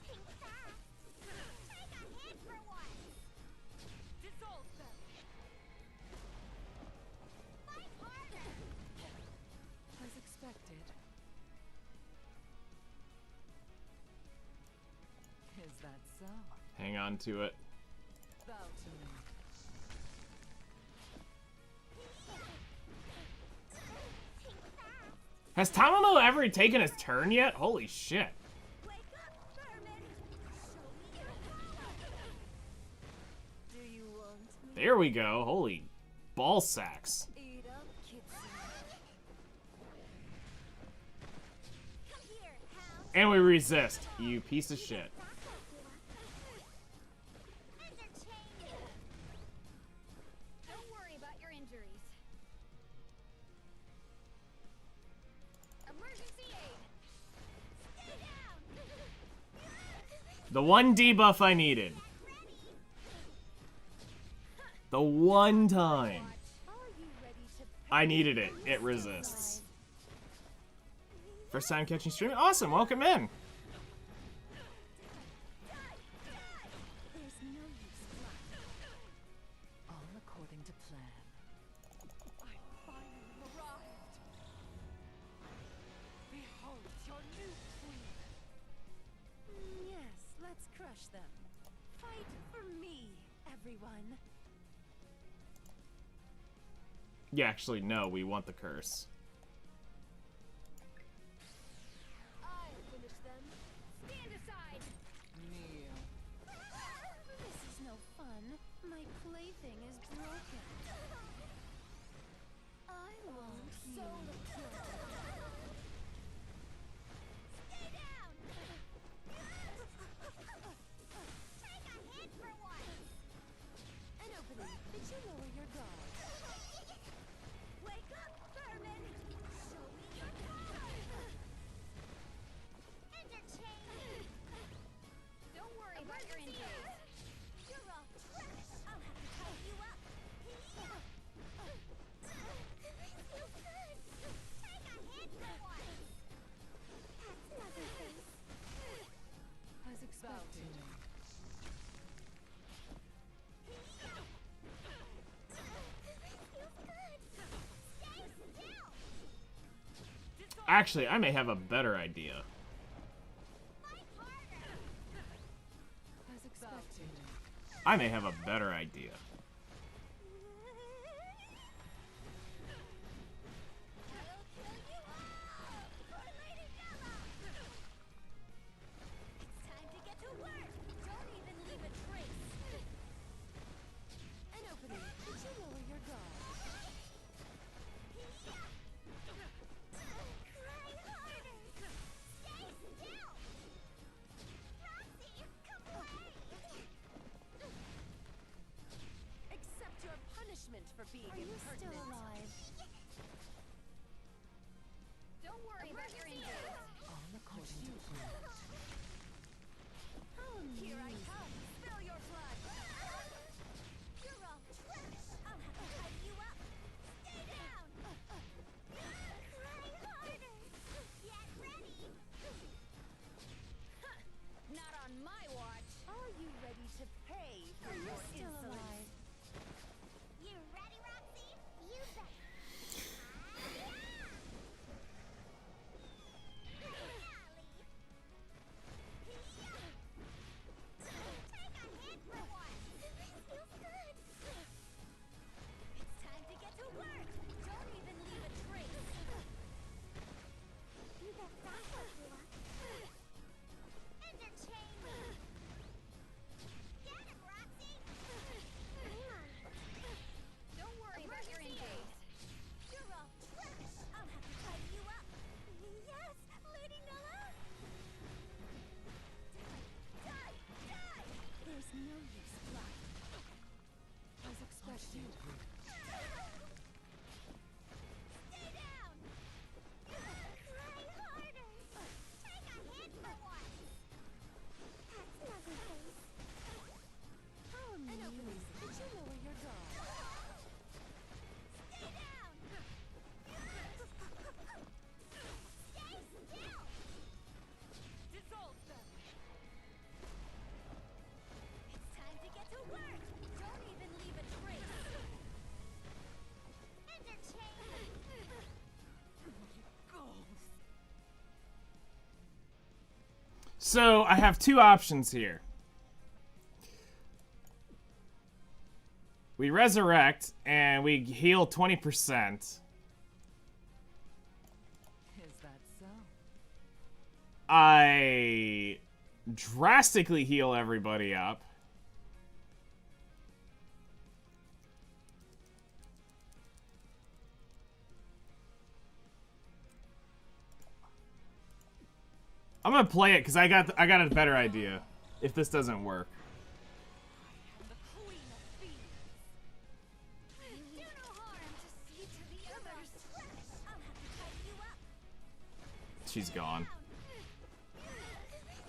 Think fast. Take a hit for once. Dissolve them. Fight harder. As expected. Is that so? Hang on to it. Bow to me. Think fast. Has Tamamo ever taken his turn yet? Holy shit. Wake up, vermin. Show me your power. Do you want me? There we go. Holy ball sacks. Eat up, Kitsune. Come here, hound. And we resist. You piece of shit. Entertain. Don't worry about your injuries. Emergency aid. Stay down. The one debuff I needed. The one time. Are you ready to I needed it. It resists. First time catching stream? Awesome. Welcome in. There's no use flying. All according to plan. I finally arrived. Behold your new queen. Yes, let's crush them. Fight for me, everyone. Yeah, actually, no. We want the curse. I'll finish them. Stand aside. Kneel. This is no fun. My plaything is broken. I won't solo kill. Stay down. Take a hit for once. An opening. Did you lower your guard? Wake up, vermin. Show me your power. Entertain. Don't worry about your injuries. You're all trash. I'll have to tighten you up. Feels good. Take a hit for once. That's another face. As expected. Feels good. Stay still. Actually, I may have a better idea. Fight harder. As expected. I may have a better idea. I'll kill you all for Lady Bella. It's time to get to work. Don't even leave a trace. An opening. Did you lower your guard? Cry harder. Stay still. Cassie, come away. So I have two options here. We resurrect and we heal 20%. Is that so? I drastically heal everybody up. I'm gonna play it because I got a better idea. If this doesn't work, The queen of thieves. Do no harm to see to the others. I'll have to tidy you up. she's gone.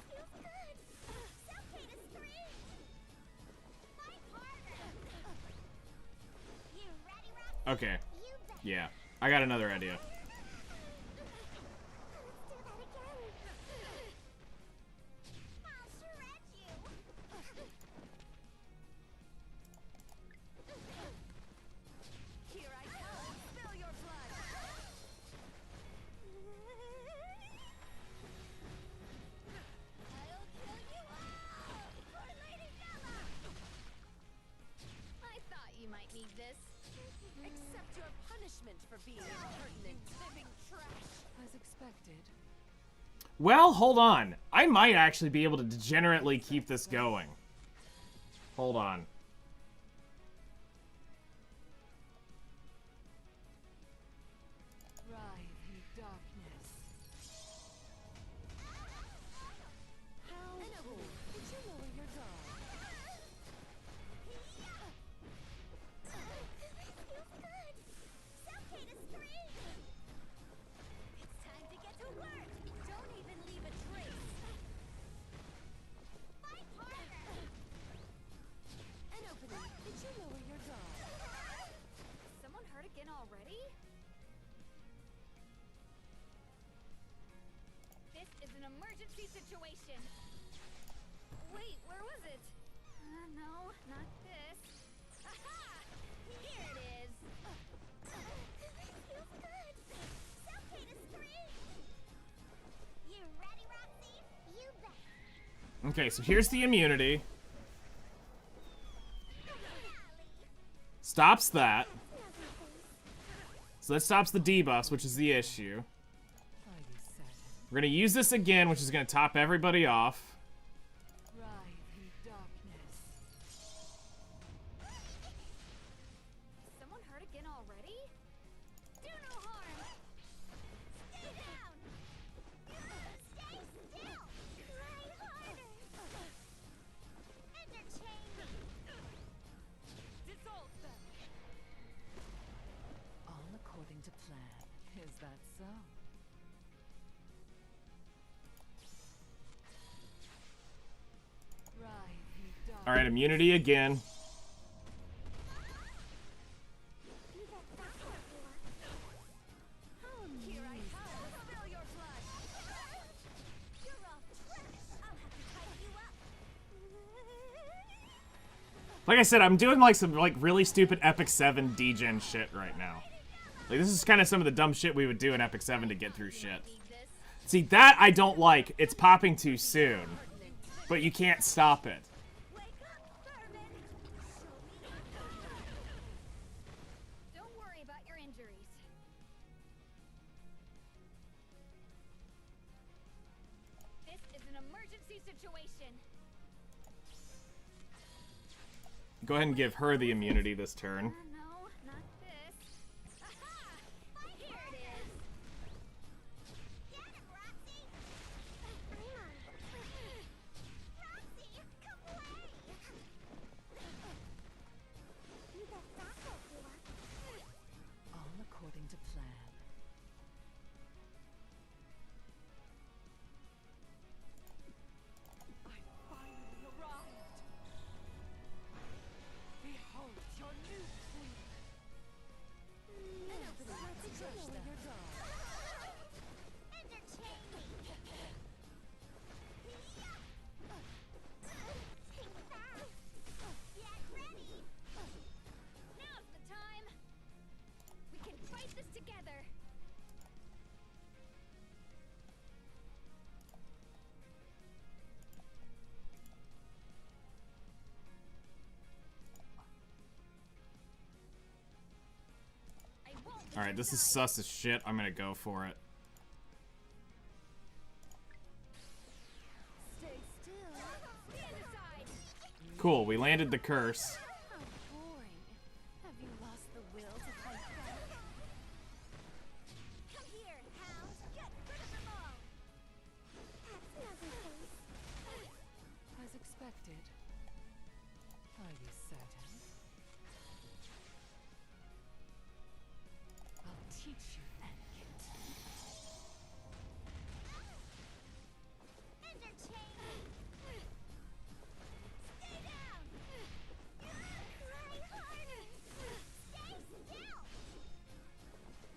Feels good. Self-hate is free. Fight harder. You ready, Roxy? Okay, You bet. yeah, I got another idea. Let's do that again. I'll shred you. Here I come. Spill your blood. I'll kill you all. For Lady Bella. I thought you might need this. Accept your punishment for being impertinent, living trash. As expected. Well, hold on. I might actually be able to degenerately keep this going. Hold on. Writhe in darkness. How cool. Did you lower your guard? Feels good. Self-hate is free. It's time to get to work. Don't even leave a trace. Fight harder. An opening. Did you lower your guard? Someone hurt again already? This is an emergency situation. Wait, where was it? No, not this. Aha! Here it is. Feels good. Self-hate is free. You ready, Roxy? You bet. Okay, so here's the immunity. Stops that. So that stops the debuffs, which is the issue. Are you certain? We're gonna use this again, which is gonna top everybody off. Writhe in darkness. Someone hurt again already? Do no harm. Stay down. Stay still. Try harder. Entertain me. Dissolve them. All according to plan. Is that so? Writhe in darkness. Alright, immunity again. You bet that's what you want. Here I come. Spill your blood. You're all trash. I'll have to tidy you up. Like I said, I'm doing like some like really stupid Epic 7 degen shit right now. Like this is kind of some of the dumb shit we would do in Epic 7 to get through shit. Need this? See, that I don't like. It's popping too soon. But you can't stop it. Wake up, vermin. Show me your Don't worry about your injuries. This is an emergency situation. Go ahead and give her the immunity this turn. No, not this. Aha! Here it is. Get him, Roxy. I'm on. Roxy, come away. You bet that's what you want. All according to plan. I finally arrived. Behold your new queen. Alright, this is sus as shit. I'm gonna go for it. Stay still. Stand aside. Cool, we landed the curse. How boring. Have you lost the will to fight back? Come here, hound. Get rid of them all. As expected. Are you certain? I'll teach you etiquette. Entertain. Stay down. Try harder. Stay still.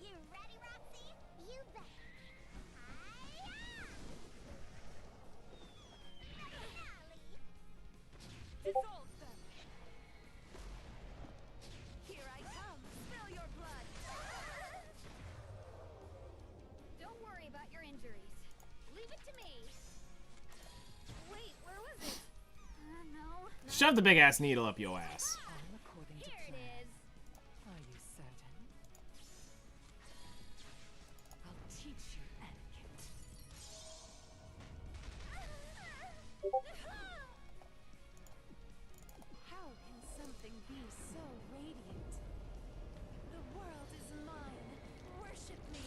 You ready, Roxy? You bet. Dissolve them. Here I come. Spill your blood. Don't worry about your injuries. Leave it to me. Wait, where was it? No. Shove the big ass needle up your ass. All according to Here it plan. is. Are you certain? I'll teach you etiquette. How can something be so radiant? The world is mine. Worship me.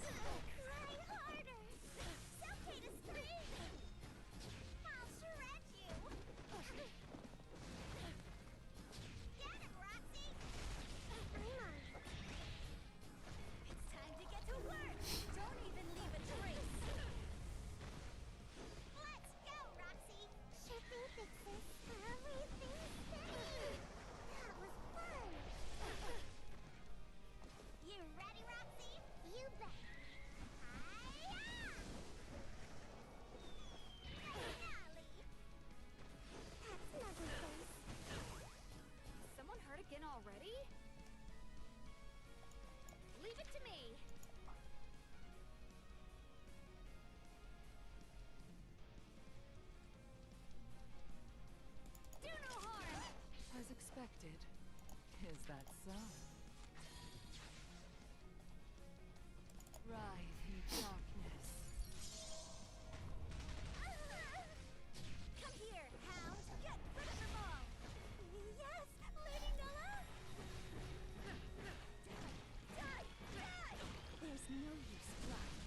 Cry harder. It's okay to scream. I'll shred you. Get it, Roxy. It's time to get to work. Don't even leave a trace. Let's go, Roxy. Shipping fixes everything. That was fun. You ready, Roxy? You bet. Someone hurt again already? Leave it to me. Do no harm. As expected. Is that so? Writhe in darkness. Come here, hound. Get rid of them all. Yes, Lady Nella. Die, die. There's no use flying.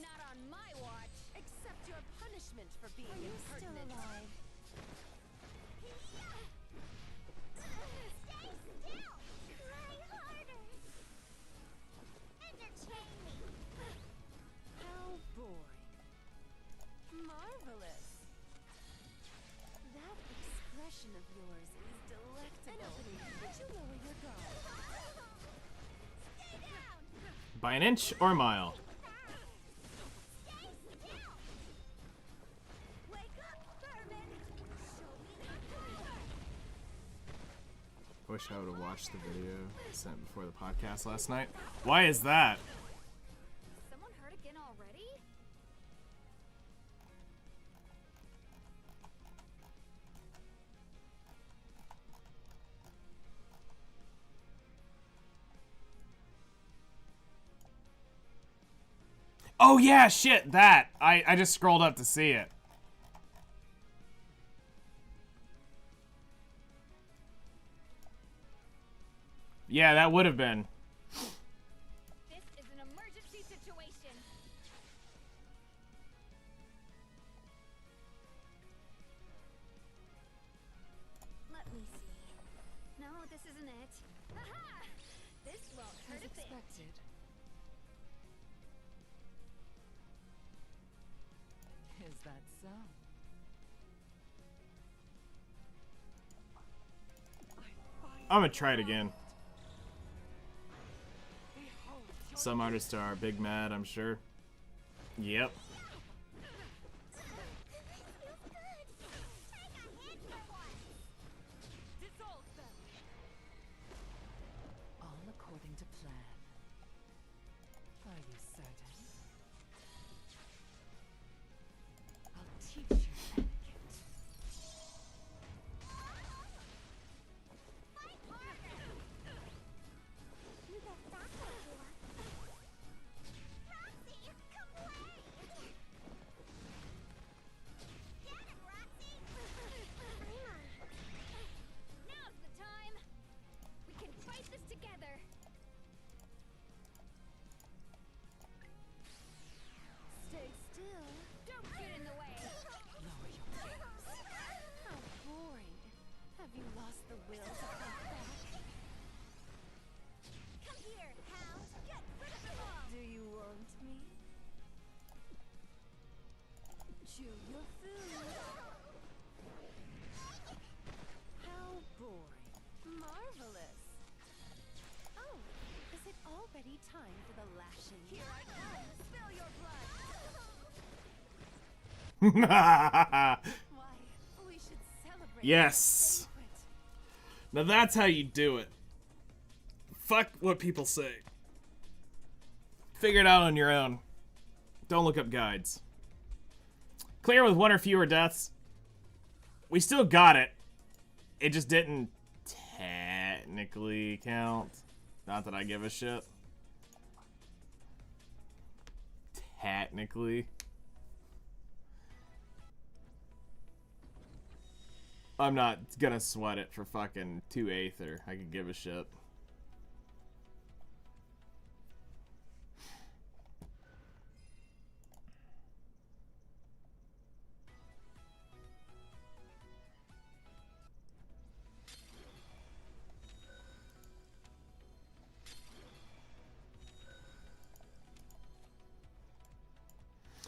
Not on my watch. Accept your punishment for being Are you impertinent. still alive? Stay still. Cry harder. Entertain me. How boring. Marvelous. That expression of yours is delectable. Would you lower your guard? Stay down. By an inch or a mile. Stay still. Wake up, vermin. Show me the fire. Wish I would have watched the video sent before the podcast last night. Why is that? Someone hurt again already? Oh yeah, shit, that. I just scrolled up to see it. Yeah, that would have been. This is an emergency situation. Let me see. No, this isn't it. Aha! This won't hurt As a bit. expected. Is that so? I'm gonna try it again. Some artists are big mad, I'm sure. Yep. Feels good. Take a hit for once. Dissolve them. All according to plan. Are you certain? I'll teach you etiquette. lost the will to fight back. Come here, hound. Get rid of them all. Do you want me? Chew your food. How boring. Marvelous. Oh, is it already time for the lashing? Here I come. Spill your blood. Why, we should celebrate. Yes. our banquet. Now that's how you do it. Fuck what people say. Figure it out on your own. Don't look up guides. Clear with one or fewer deaths. We still got it. It just didn't technically count. Not that I give a shit. Technically. I'm not gonna sweat it for fucking 2 Aether. I could give a shit.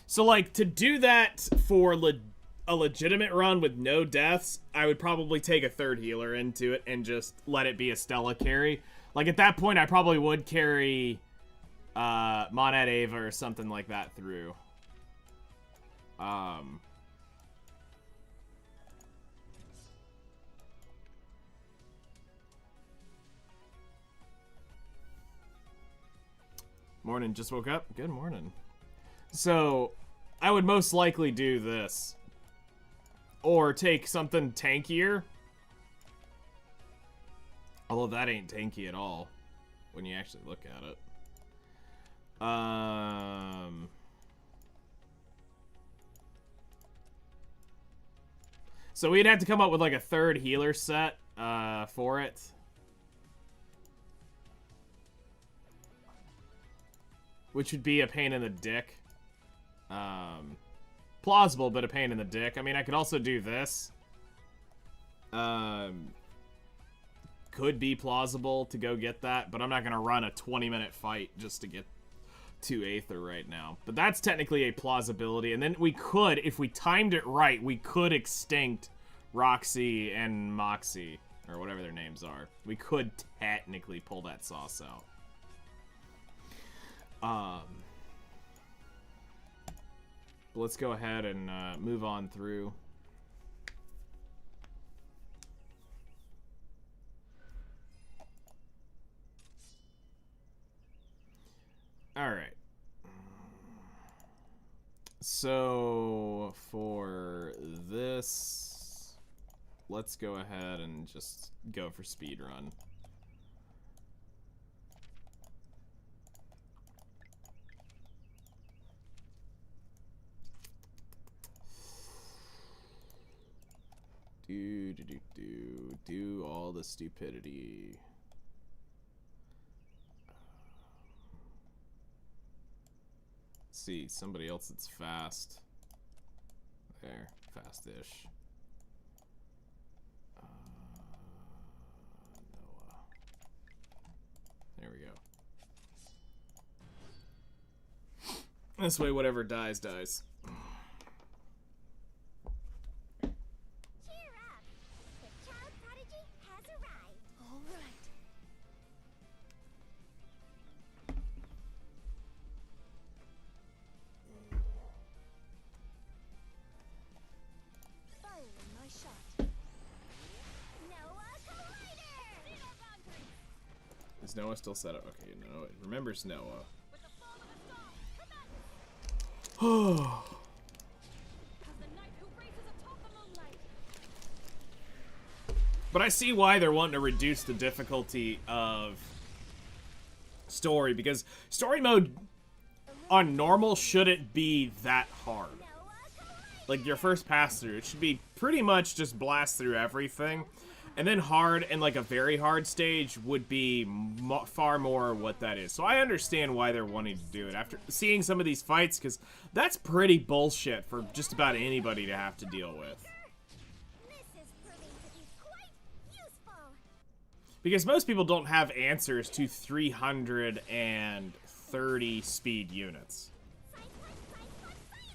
So, like, to do that for a legitimate run with no deaths, I would probably take a third healer into it and just let it be a Stella carry. Like, at that point, I probably would carry Monad Ava or something like that through. Morning, just woke up? Good morning. So, I would most likely do this. Or take something tankier. Although that ain't tanky at all. When you actually look at it. So we'd have to come up with like a third healer set for it. Which would be a pain in the dick. Plausible, but a pain in the dick. I mean, I could also do this. Could be plausible to go get that, but I'm not going to run a 20-minute fight just to get 2 Aether right now. But that's technically a plausibility. And then we could, if we timed it right, we could extinct Roxy and Moxie, or whatever their names are. We could technically pull that sauce out. Let's go ahead and move on through. All right. So for this, let's go ahead and just go for speed run. Do all the stupidity. Let's see, somebody else that's fast. There, fast-ish. Noah. There we go. This way, whatever dies, dies. Is Noah still set up? Okay, no, it remembers Noah. Oh. But I see why they're wanting to reduce the difficulty of story, because story mode on normal shouldn't be that hard. Like your first pass through, it should be pretty much just blast through everything. And then hard and like a very hard stage would be far more what that is. So I understand why they're wanting to do it after seeing some of these fights, because that's pretty bullshit for just about anybody to have to deal with. This is proving to be quite useful. Because most people don't have answers to 330 speed units.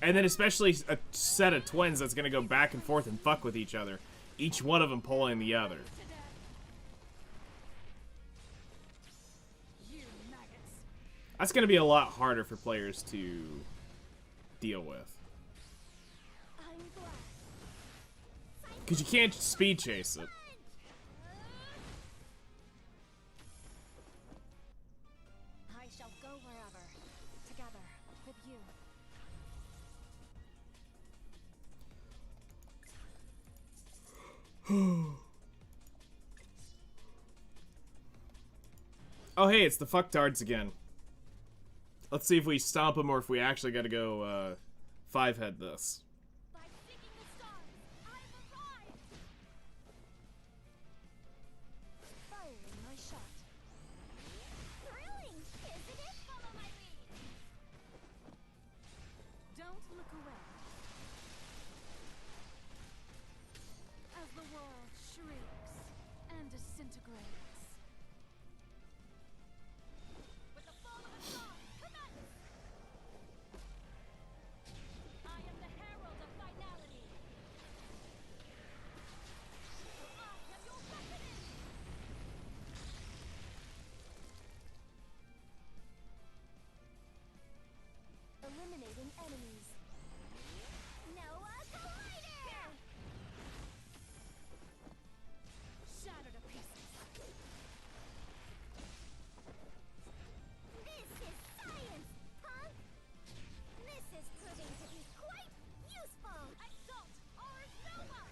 And then especially a set of twins that's going to go back and forth and fuck with each other. Each one of them pulling the other. That's going to be a lot harder for players to deal with. Because you can't speed chase it. I shall go wherever, together with you. Oh hey, it's the fucktards again. Let's see if we stomp them or if we actually gotta go, 5-head this. By seeking the stars, I've arrived! Firing my shot. Thrilling, isn't it? Follow my lead. Don't look away. As the world shrinks and disintegrates. With the fall of a star, commence! I am the herald of finality. I am your reckoning! Eliminating enemies. Noah Collider! Shattered to pieces. This is science, punk! This is proving to be quite useful! Assault Ars Nova!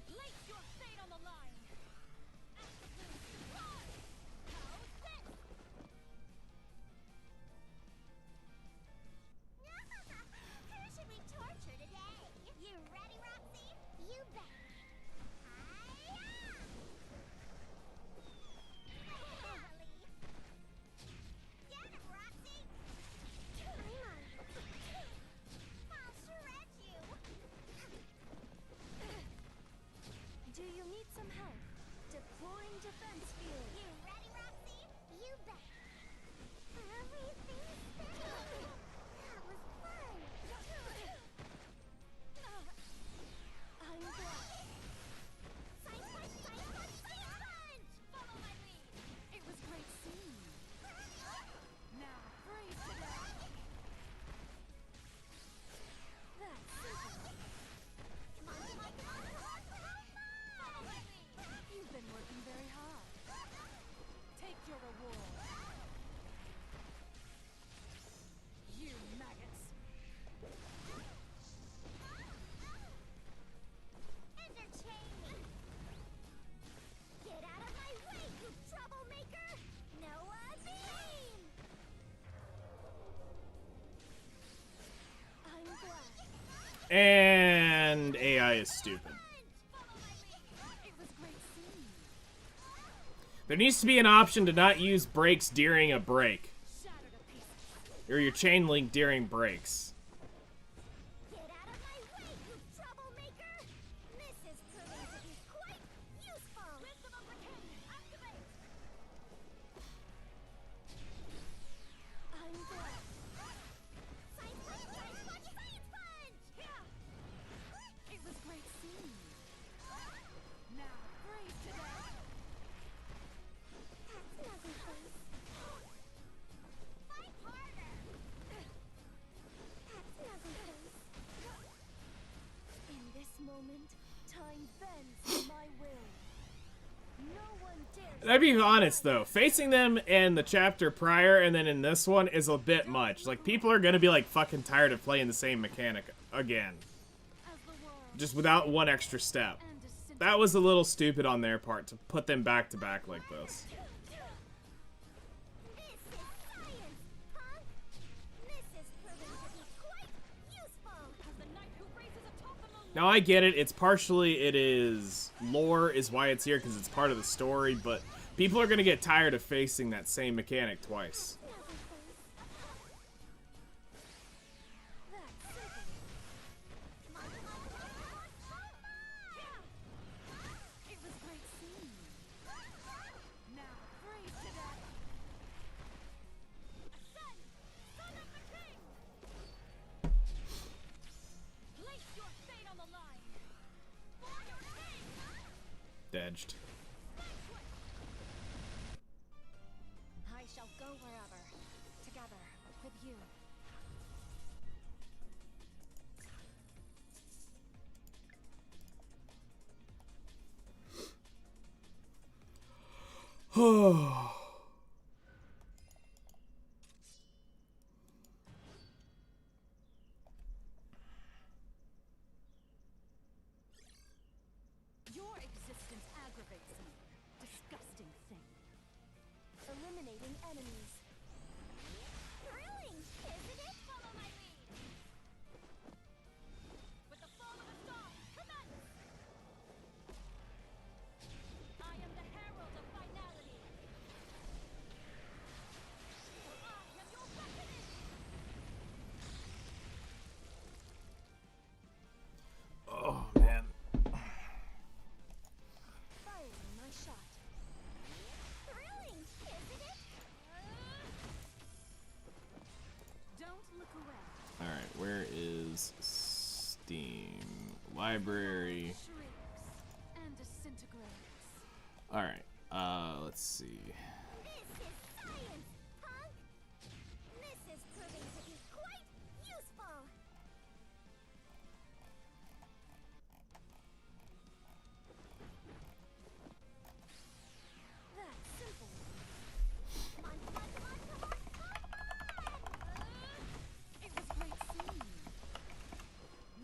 Place your fate on the line! Absolute surprise! How's this? Who should we torture today? You ready, Roxy? You bet! Hi-ya! Relief. Get him, Roxy! I'll shred you! Do you need some help? Deploying defense field. You ready, Roxy? You bet! Everything's safe! That was fun! I'm glad. Science punch! Science punch! Science punch! Follow my lead! It was great seeing you. Now freeze to death. That's simple. Come on, come on, come on, come on, come on! Follow my lead! You've been working very hard. Take your reward. You maggots. Entertain me! Get out of my way, you troublemaker! Noah Beam! I'm glad. And AI is stupid. Follow my lead! It was great seeing you. There needs to be an option to not use brakes during a break. Shattered to pieces. Or your chain link during breaks. Get out of my way, you troublemaker! This is proving to be quite useful! Wisdom of the King, activate! I'm glad. Science punch! Science punch! Science punch! Yeah! It was great seeing you. Now freeze to death. That's nothing, please. Fight harder! That's nothing, please. In this moment, time bends to my will. No one dares. I'd be honest though, facing them in the chapter prior and then in this one is a bit much. Like, people are gonna be like fucking tired of playing the same mechanic again. As the world Just without one extra step. and disintegrates. That was a little stupid on their part to put them back to back like this. This is science, punk! This is proving to be quite useful! As the knight who races atop the moon. Now I get it, it's partially, it is lore is why it's here because it's part of the story, but people are gonna get tired of facing that same mechanic twice. Nothing, please. That's simple. Come on, come on, come on, come on, come on! Yeah! Dodged. I shall go wherever, together with you. Your existence aggravates me. Disgusting thing. Eliminating enemies. Thrilling, isn't it? Follow my lead. With the fall of a star, commence! I am the herald of finality. For I am your reckoning. Oh, man. Firing my shot. Thrilling, isn't it? Don't look away. Alright, where is Steam? Library. Shrieks and disintegrates. Alright, let's see. This is science, punk! This is proving to be quite useful. That's simple. Come on, come on, come on, come on, come on! It was great seeing you.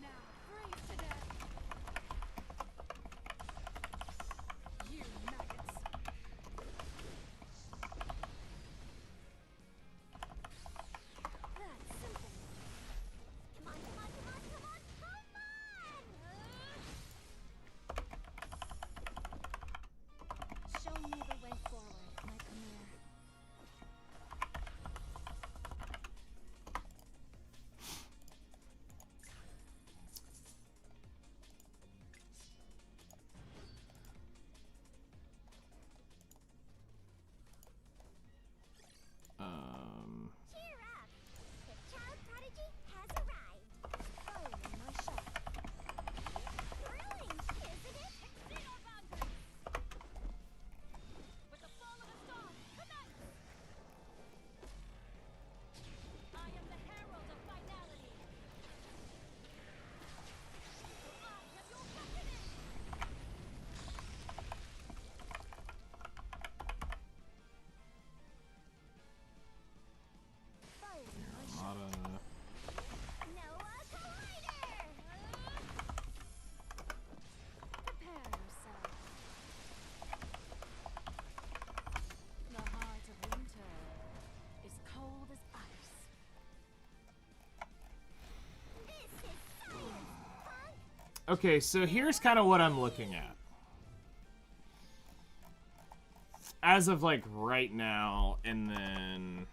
Now freeze to death. You maggots. That's simple. Come on, come on, come on, come on, come on! Show me the way forward, my Khmer. Cheer up! The child prodigy has arrived. Firing my shot. Thrilling, isn't it? Exceed our boundaries! With the fall of a star, commence! I am the herald of finality. For I am your reckoning! Firing my shot. Noah Collider! Prepare yourself. The heart of winter is cold as ice. This is science, punk! Okay, so here's kind of what I'm looking at. As of, like, right now, and then...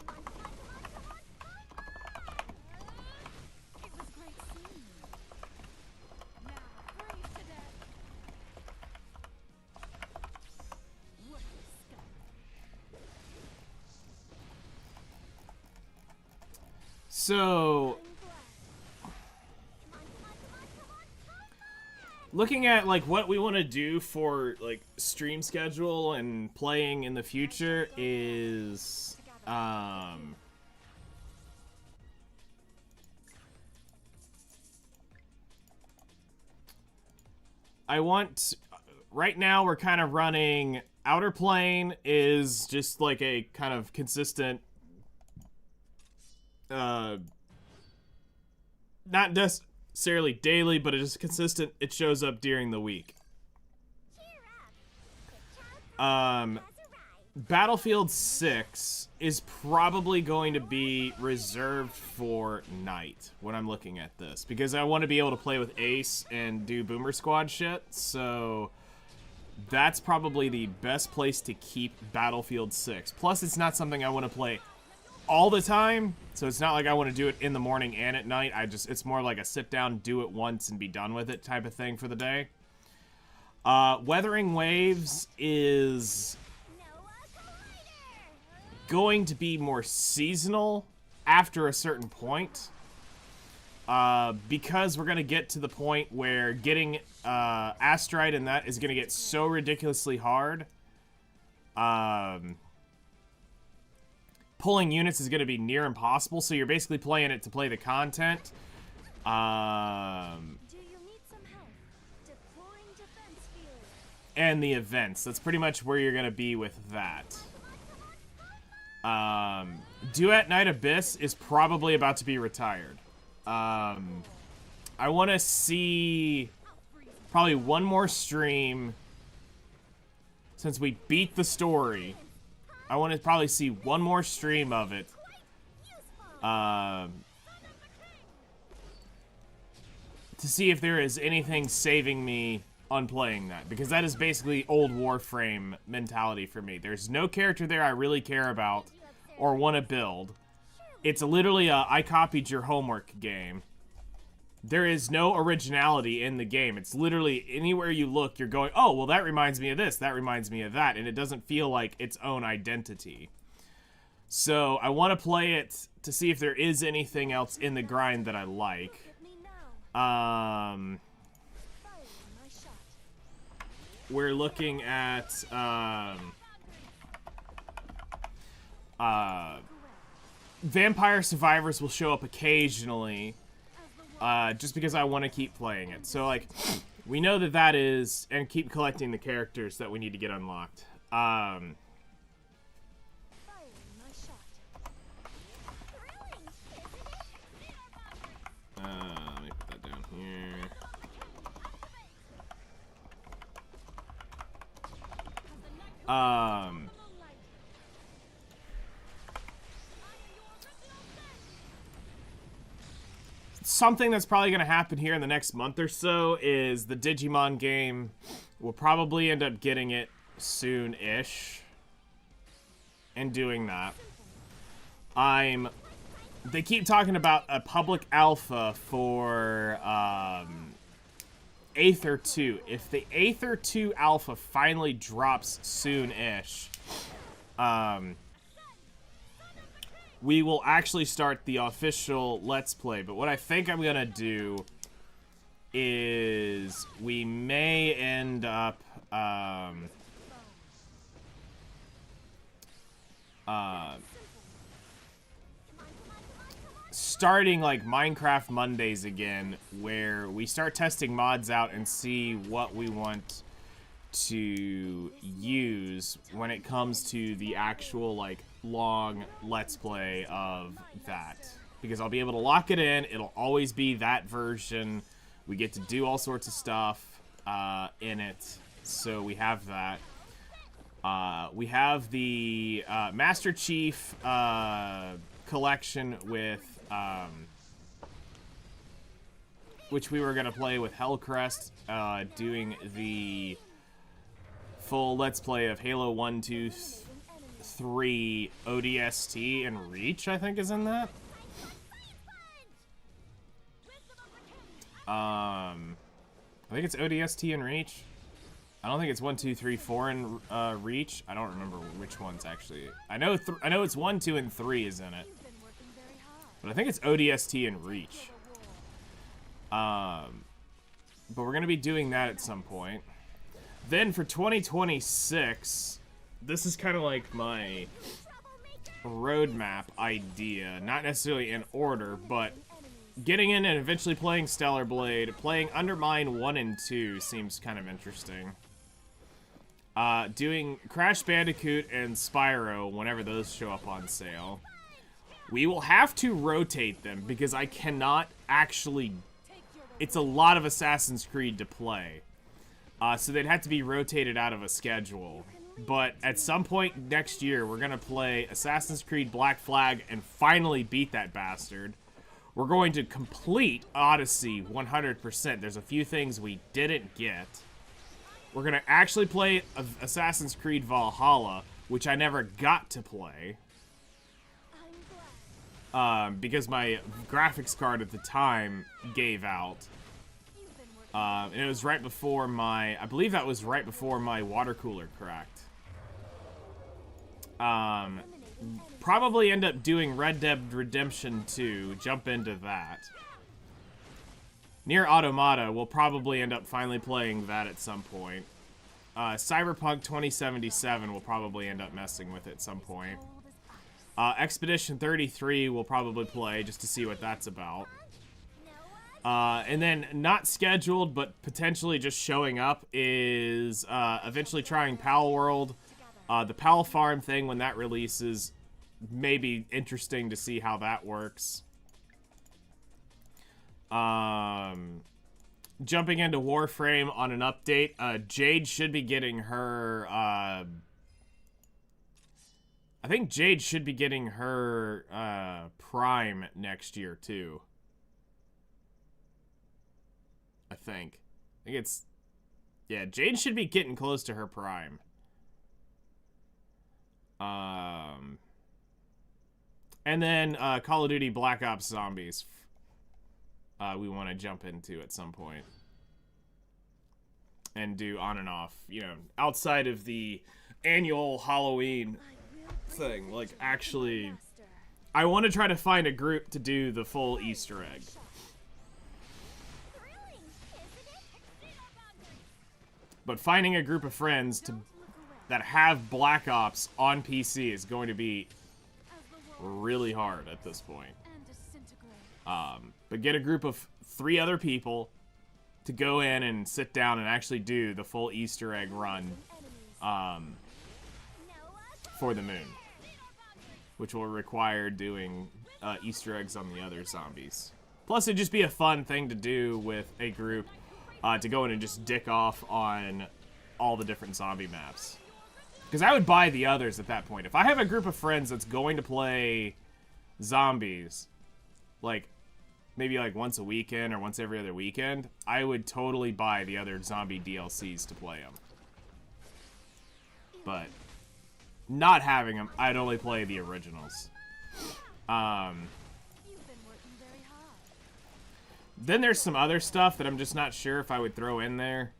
Come on, come on, come on, come on, come on! It was great seeing you. Now freeze to death. Worthless scum. So, I'm glad. Come on, come on, come on, come on, come on! looking at, like, what we want to do for, like, stream schedule and playing in the future is, I want, right now we're kind of running, Outerplane is just like a kind of consistent, not necessarily daily, but it is consistent, it shows up during the week. Cheer up! The child Um, has arrived. Battlefield 6 is probably going to be reserved for night when I'm looking at this, because I want to be able to play with Ace and do Boomer Squad shit, so that's probably the best place to keep Battlefield 6. Plus, it's not something I want to play all the time, so it's not like I want to do it in the morning and at night. It's more like a sit down, do it once, and be done with it type of thing for the day. Weathering Waves is Noah Collider! going to be more seasonal after a certain point. because we're going to get to the point where getting Astrite and that is going to get so ridiculously hard. Pulling units is going to be near impossible, so you're basically playing it to play the content. Do you need some help? Deploying defense field. And the events. That's pretty much where you're going to be with that. Duet Night Abyss is probably about to be retired. I want to see probably one more stream since we beat the story. I want to probably see one more stream of it. To see if there is anything saving me on playing that, because that is basically old Warframe mentality for me. There's no character there I really care about or want to build. It's literally a I copied your homework game. There is no originality in the game. It's literally anywhere you look, you're going, oh, well, that reminds me of this, that reminds me of that, and it doesn't feel like its own identity. So I want to play it to see if there is anything else in the grind that I like. We're looking at Vampire Survivors will show up occasionally, just because I want to keep playing it. So, like, we know that that is, and keep collecting the characters that we need to get unlocked. Let me put that down here. Something that's probably going to happen here in the next month or so is the Digimon game. We'll probably end up getting it soon-ish and doing that. They keep talking about a public alpha for Aether 2. If the Aether 2 alpha finally drops soon-ish, we will actually start the official Let's Play. But what I think I'm going to do is we may end up starting like Minecraft Mondays again, where we start testing mods out and see what we want to use when it comes to the actual like long Let's Play of that, because I'll be able to lock it in. It'll always be that version. We get to do all sorts of stuff in it, so we have that. We have the Master Chief collection with which we were gonna play with Hellcrest, doing the full Let's Play of Halo 1, 2, 3 ODST and Reach, I think is in that. I think it's ODST and Reach. I don't think it's 1, 2, 3, 4 in Reach. I don't remember which ones actually. I know it's 1, 2, and 3 is in it. But I think it's ODST and Reach. But we're gonna be doing that at some point. Then for 2026, this is kind of like my roadmap idea. Not necessarily in order, but getting in and eventually playing Stellar Blade, playing Undermine 1 and 2 seems kind of interesting. Doing Crash Bandicoot and Spyro whenever those show up on sale. We will have to rotate them because I cannot actually... It's a lot of Assassin's Creed to play. So they'd have to be rotated out of a schedule. But at some point next year, we're going to play Assassin's Creed Black Flag and finally beat that bastard. We're going to complete Odyssey 100%. There's a few things we didn't get. We're going to actually play Assassin's Creed Valhalla, which I never got to play. Because my graphics card at the time gave out. And it was right before my... I believe that was right before my water cooler cracked. Probably end up doing Red Dead Redemption 2. Jump into that. Nier Automata, we'll probably end up finally playing that at some point. Cyberpunk 2077 will probably end up messing with it at some point. Expedition 33 we'll probably play just to see what that's about. And then not scheduled but potentially just showing up is eventually trying Pal World. The Pal Farm thing, when that releases, may be interesting to see how that works. Jumping into Warframe on an update, Jade should be getting her, I think Jade should be getting her, Prime next year, too. I think it's, yeah, Jade should be getting close to her Prime. And then, Call of Duty Black Ops Zombies. We want to jump into at some point and do on and off, you know, outside of the annual Halloween thing. Like, actually, I want to try to find a group to do the full Easter egg. But finding a group of friends that have Black Ops on PC is going to be really hard at this point. But get a group of 3 other people to go in and sit down and actually do the full Easter egg run for the moon, which will require doing Easter eggs on the other zombies. Plus, it'd just be a fun thing to do with a group to go in and just dick off on all the different zombie maps. Because I would buy the others at that point. If I have a group of friends that's going to play zombies, like, maybe like once a weekend or once every other weekend, I would totally buy the other zombie DLCs to play them. But not having them, I'd only play the originals. Then there's some other stuff that I'm just not sure if I would throw in there.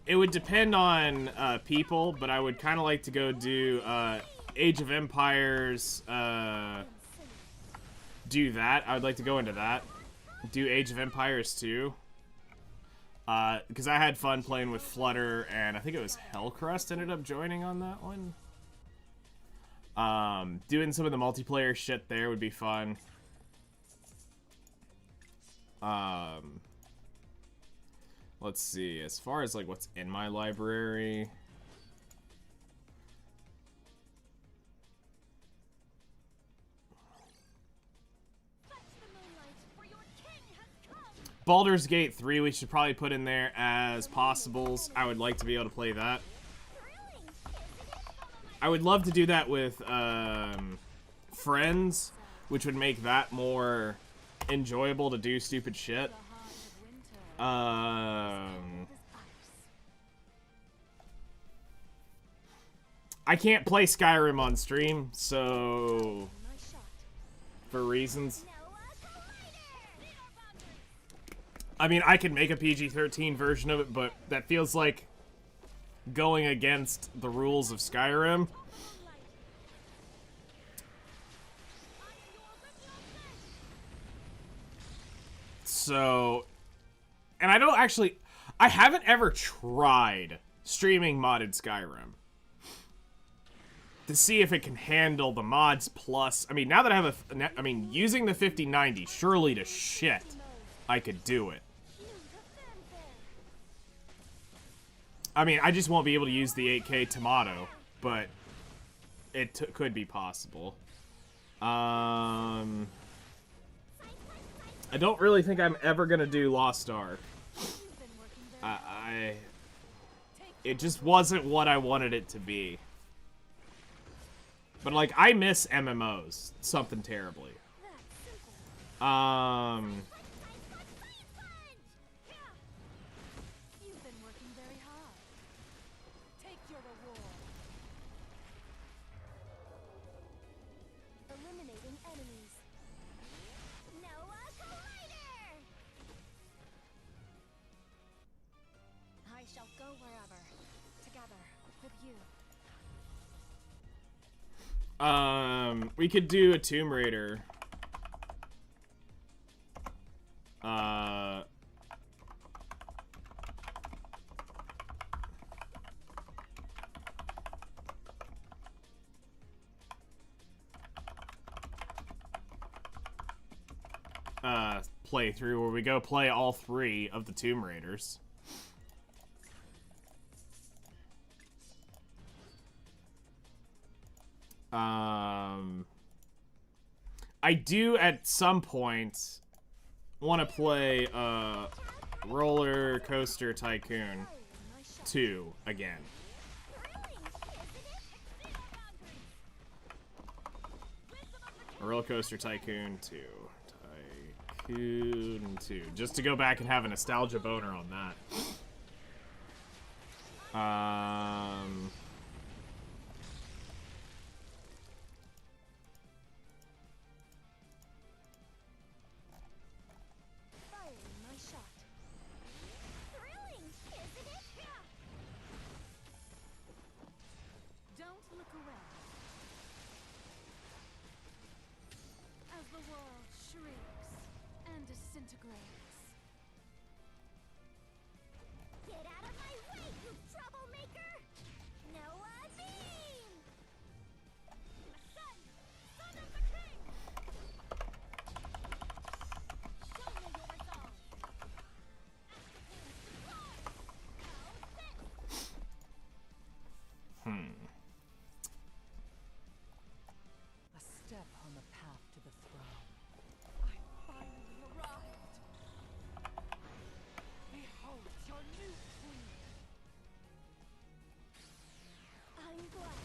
It would depend on people, but I would kind of like to go do Age of Empires, do that. I would like to go into that. Do Age of Empires 2. Because I had fun playing with Flutter, and I think it was Hellcrust ended up joining on that one. Doing some of the multiplayer shit there would be fun. Let's see, as far as like what's in my library. Baldur's Gate 3 we should probably put in there as possibles. I would like to be able to play that. I would love to do that with friends, which would make that more enjoyable to do stupid shit. I can't play Skyrim on stream, so for reasons. I mean, I could make a PG-13 version of it, but that feels like going against the rules of Skyrim. So, and I haven't ever tried streaming modded Skyrim to see if it can handle the mods plus, I mean, now that I have using the 5090, surely to shit, I could do it. I mean, I just won't be able to use the 8K Tomato, but it could be possible. I don't really think I'm ever gonna do Lost Ark. It just wasn't what I wanted it to be. But like, I miss MMOs something terribly. We could do a Tomb Raider. Playthrough where we go play all 3 of the Tomb Raiders. I do at some point want to play Roller Coaster Tycoon 2 again. Roller Coaster Tycoon 2. Tycoon 2. Just to go back and have a nostalgia boner on that. Don't look away. As the world shrinks and disintegrates. Get out of my way, you troublemaker! Noah Beam! Son of the king! Show me your resolve! A step on the path to the throne. I finally arrived. Behold your new queen. I'm glad.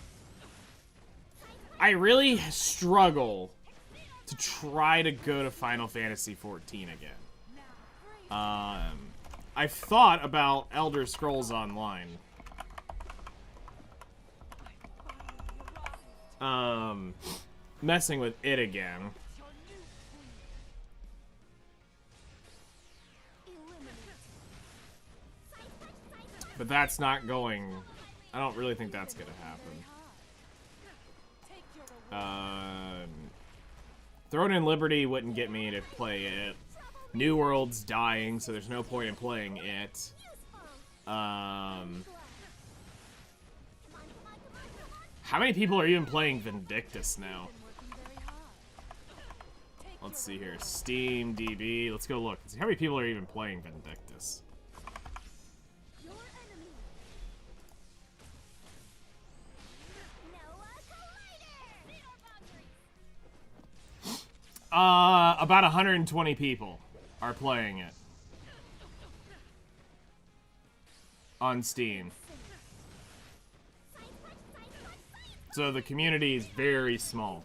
I really struggle to try to go to Final Fantasy XIV again. I've thought about Elder Scrolls Online. Messing with it again. But that's not going... I don't really think that's gonna happen. Throne and Liberty wouldn't get me to play it. New World's dying, so there's no point in playing it. How many people are even playing Vindictus now? Let's see here. Steam, DB. Let's go look. Let's see how many people are even playing Vindictus. Your enemy. Noah Collider! About 120 people are playing it. On Steam. So the community is very small.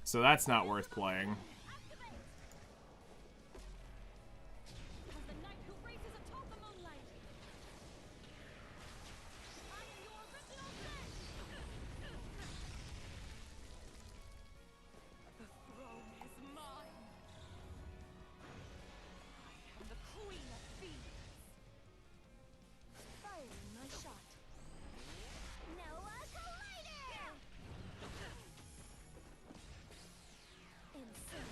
So that's not worth playing. As the knight who races atop the moonlight. I am your original friend. The throne is mine. I am the queen of thieves. Firing my shot. Noah Collider! Insane.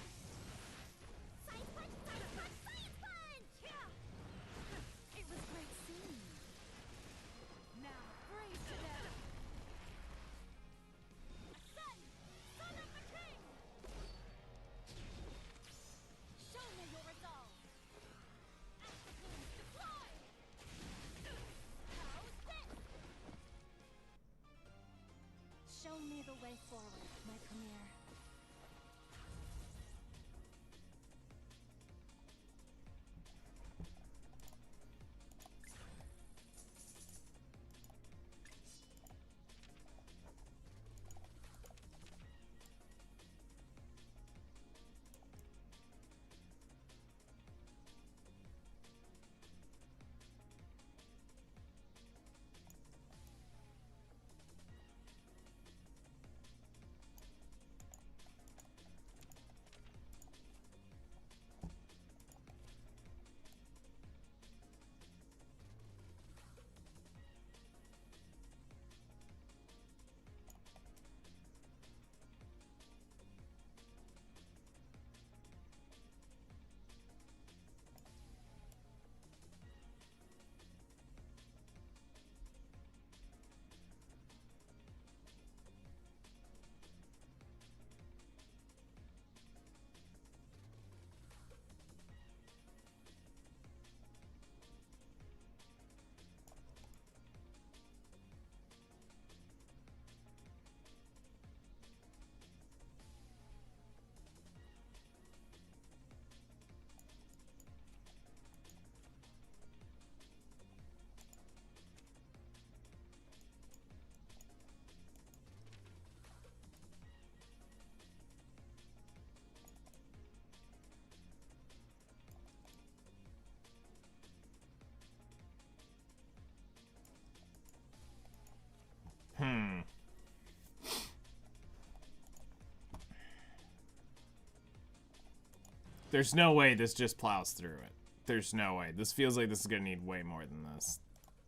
There's no way this just plows through it. There's no way. This feels like this is gonna need way more than this.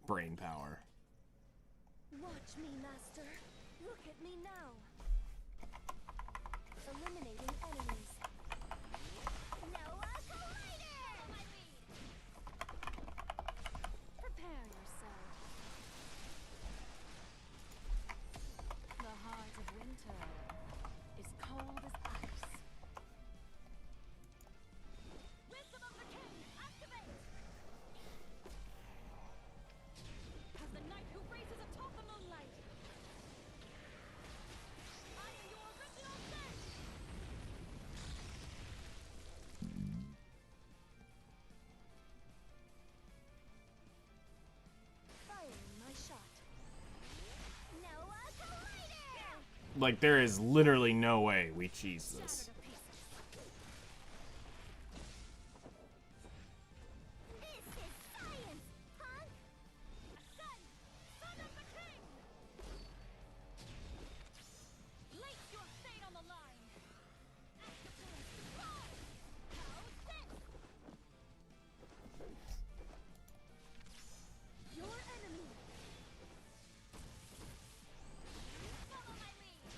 Brain power. Watch me, Master. Look at me now. Eliminating enemies. Noah Collider! My lead! Prepare yourself. The heart of winter is cold as ice. Wisdom of the King, activate! As the knight who races atop the moonlight, I am your original sin! Firing my shot. Noah Collider! Like, there is literally no way we cheese this. Shattered to pieces. This is science, punk! Son of the King! Place your fate on the line! Activate! Roll! How's this? Your enemy. Follow my lead!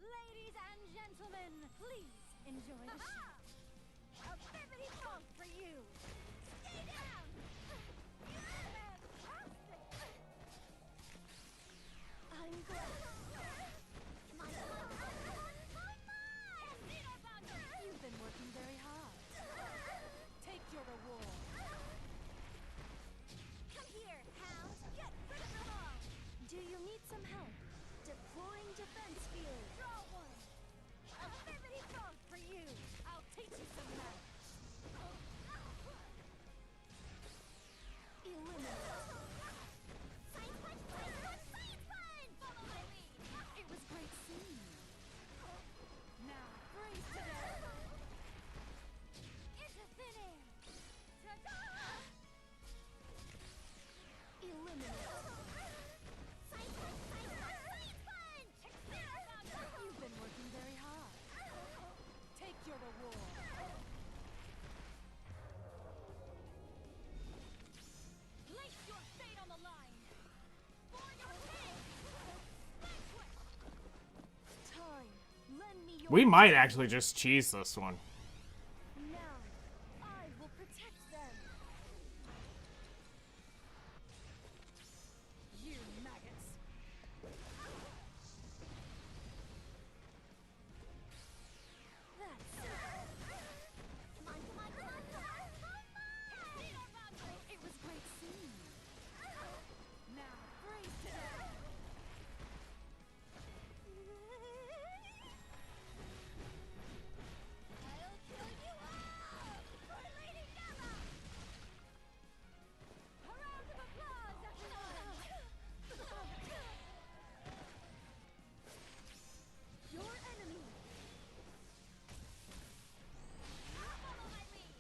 Ladies and gentlemen, please enjoy the show. A bibbity bump for you! Stay down! Fantastic! I'm glad. My You've been working very hard. Take your reward. Come here, hound! Get rid of them all! Do you need some help? Deploying defense field. Draw one! A bibbity bump for you! I'll teach you some manners! Eliminate. Science punch! Science punch! Science punch! Follow my lead! It was great seeing you. Now, freeze to death. Into thin air! Ta-da! Eliminate. Science punch! Science punch! Science punch! You've been working very hard. Take your reward. Place your fate on the line! For your king! Banquet! Time. Lend me your. We might actually just cheese this one. Now, I will protect them. You maggots. That's it. Come on, come on, come on, come on! Casino boundary! It was great seeing you. Now, freeze to death. I'll kill you all! For Lady Gamma! A round of applause, everyone! Your enemy. Follow my lead!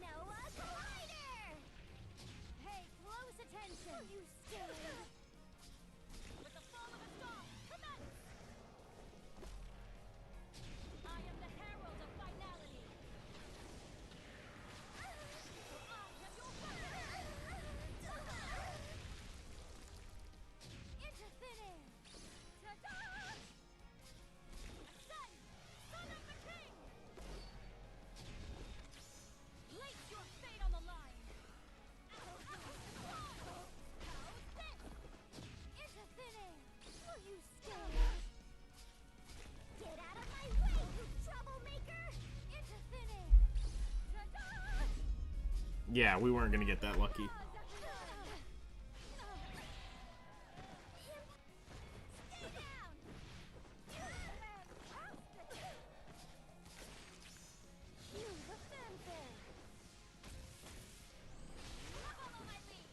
Noah Collider! Pay close attention! Are you scared? With the fall of a star, commence! I am the herald of finality! I am your weapon! Into thin air! Ta-da! Son of the King! Place your fate on the line! How's this? Into thin air! Are you scared? Get out of my way, you troublemaker! Into thin air! Ta-da! Yeah, we weren't gonna get that lucky. Stay down! Fantastic! Cue the fanfare. Follow my lead!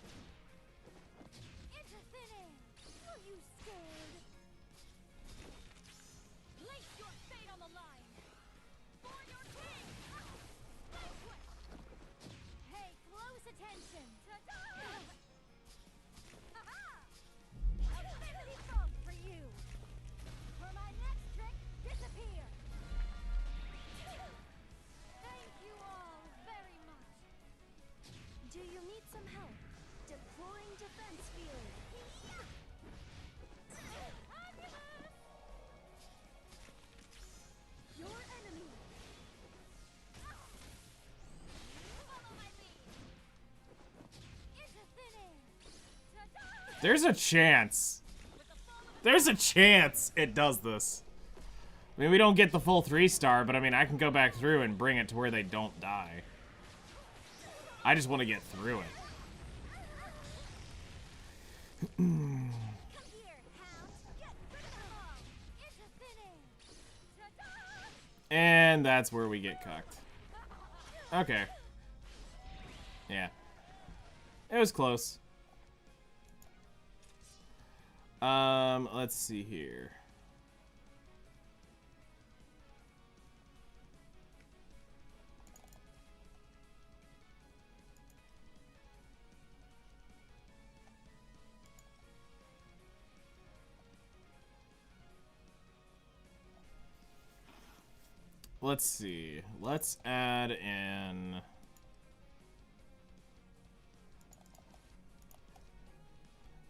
Into thin air! Are you scared? Place your fate on the line! For your king! Banquet! Pay close attention! Ta-da! There's a chance. There's a chance it does this. I mean, we don't get the full 3-star, but I mean, I can go back through and bring it to where they don't die. I just want to get through it. Come here, hound. Get rid of them all. It's a finish. Ta-da! And that's where we get cucked. Okay. Yeah. It was close. Let's see here. Let's see. Let's add in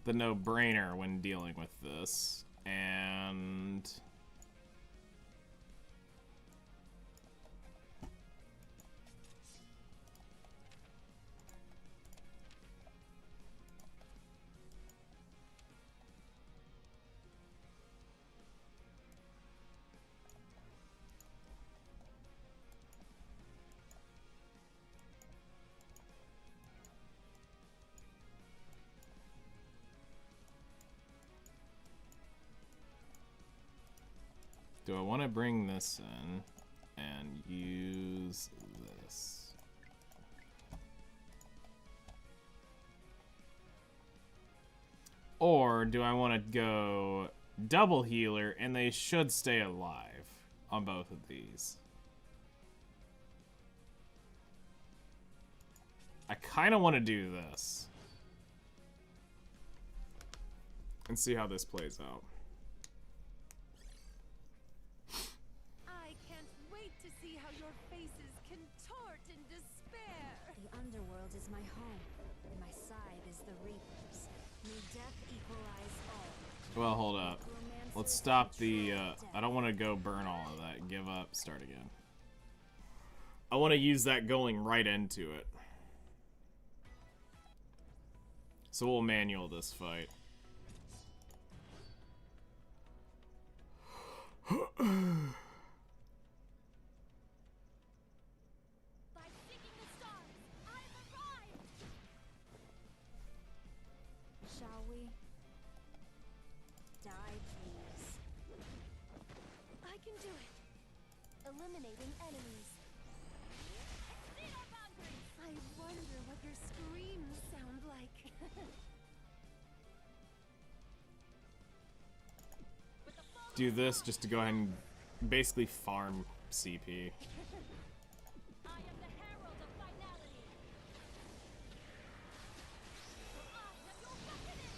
the no-brainer when dealing with this, and do I want to bring this in and use this? Or do I want to go double healer and they should stay alive on both of these? I kind of want to do this and see how this plays out. I can't wait to see how your faces contort in despair. The underworld is my home, and my side is the Reapers. May death equalize all. Well, hold up. Let's stop the, I don't want to go burn all of that. Give up, start again. I want to use that going right into it. So we'll manual this fight. By seeking the stars, I've arrived. Shall we? Die, please. I can do it. Eliminating enemies. Exceed our boundaries. I wonder what your screams sound like. Do this just to go ahead and basically farm CP. I am the herald of finality. I am your reckoning.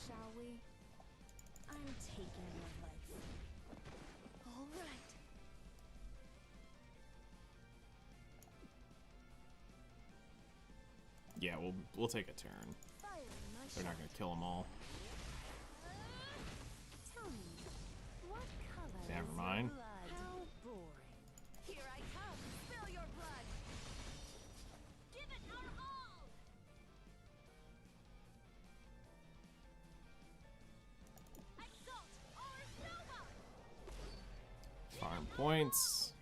Shall we? I'm taking your life. All right. Yeah, we'll take a turn. Firing my They're not shot. gonna kill them all. Tell me, what color Never is mind. your blood? How boring. Here I come. Spill your blood. Give it our all. Exalt our Nova. Farm points.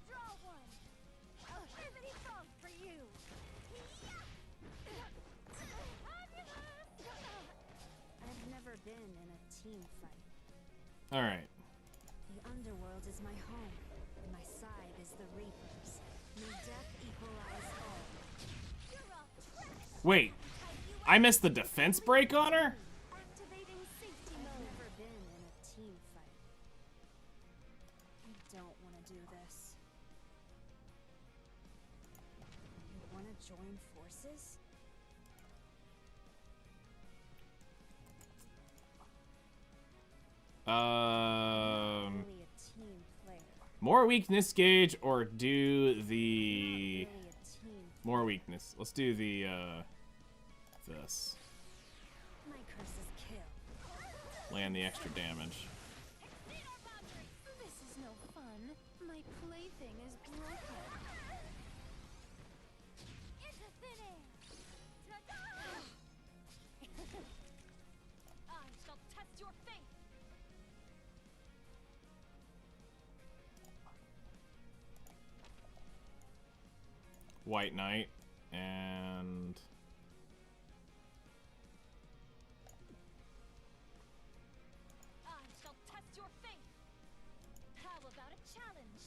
Draw one. Everything falls for you. I've never been in a team fight. Alright. The underworld is my home, and my side is the Reapers. May death equalize all. You're off track. Wait, I missed the defense break on her? Activating safety I've mode. never been in a team fight. I don't want to do this. You want to join forces? Really a team player. More weakness gauge or do Not the really a team More weakness. Let's do the, this. My curse is kill. Land the extra damage. This is no fun. My plaything is broken. Into thin air. Ta-da! I shall test your faith. White Knight, and I shall test your faith. How about a challenge?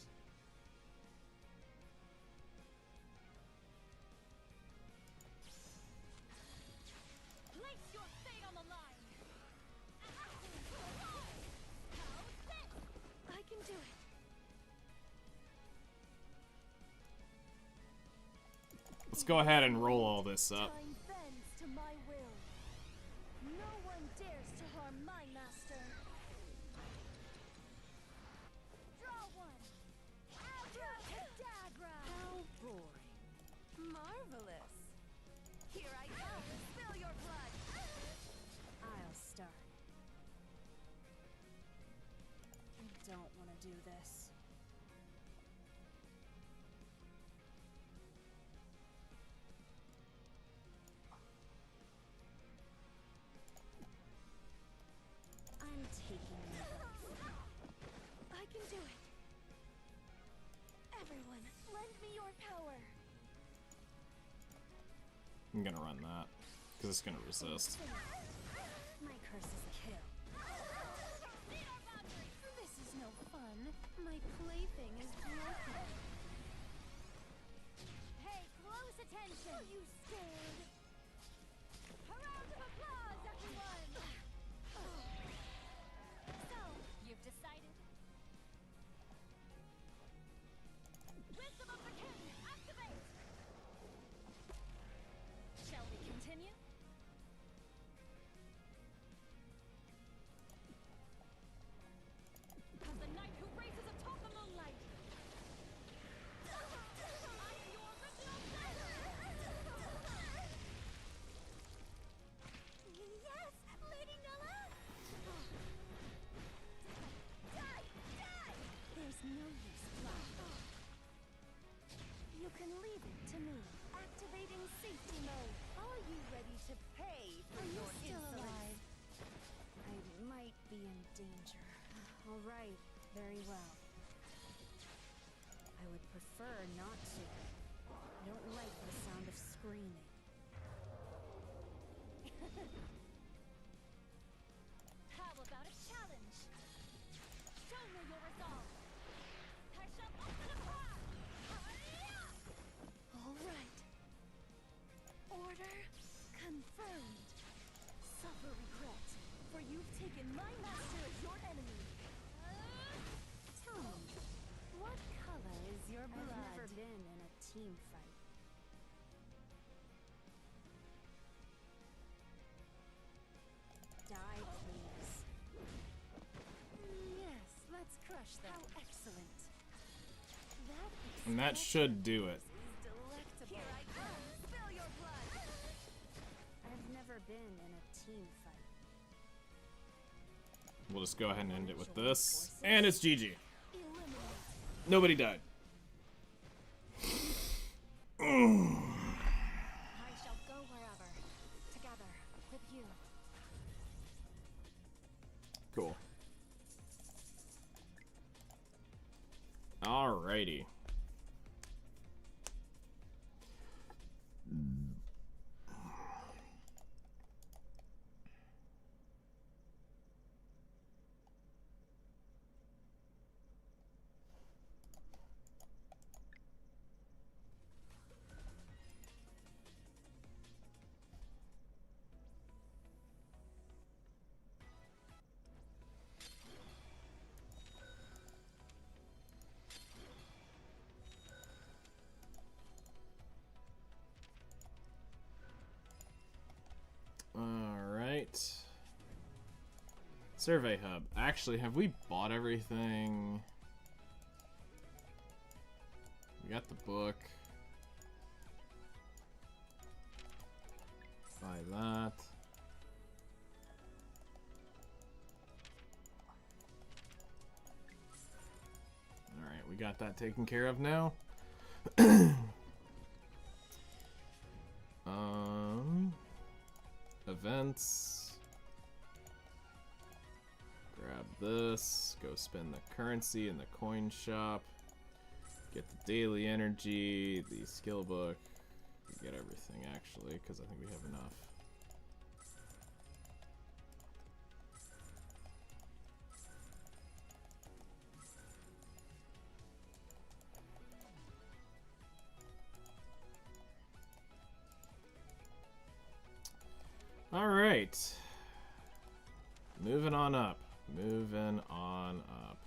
Place your fate on the line. How's this? I can do it. let's go ahead and roll all this up. Time bends to my will. No one dares to harm my master. Draw one. Abracadabra. How boring. Marvelous. Here I come. Spill your blood. I'll start. I don't want to do this. I'm taking your life. I can do it. Everyone, lend me your power. I'm gonna run that, because it's gonna resist. My curse is kill. This is no fun. My plaything is broken. Pay close attention. Are you scared? A round of applause, everyone. So, you've decided? Wisdom of the King, activate! Shall we continue? As the knight who races atop the moonlight. I am your original son! Yes, Lady Nella! Die! Die! There's no use flying. You can leave it to me. Activating safety mode. Are you ready to pay for your still alive? I might be in danger. All right, very well. I would prefer not to. I don't like the sound of screaming. How about a challenge? Show me your resolve. I shall open a path. Hi-ya! All right. Order confirmed. Suffer regret, for you've taken my master as your enemy. Tell me, what color is your I've blood? never been in a team fight. Die, please. Yes, let's crush them. How excellent. And that should do it. Is delectable. Here I come. Spill your blood. I've never been in a team fight. We'll just go ahead and end it with this. And it's GG. Eliminate. Nobody died. I shall go wherever, together with you. Cool. Alrighty. Alright. Survey Hub. Actually, have we bought everything? We got the book. Buy that. Alright, we got that taken care of now. Events. Grab this. Go spend the currency in the coin shop. Get the daily energy, the skill book. Get everything actually, because I think we have enough. All right. Moving on up. Moving on up.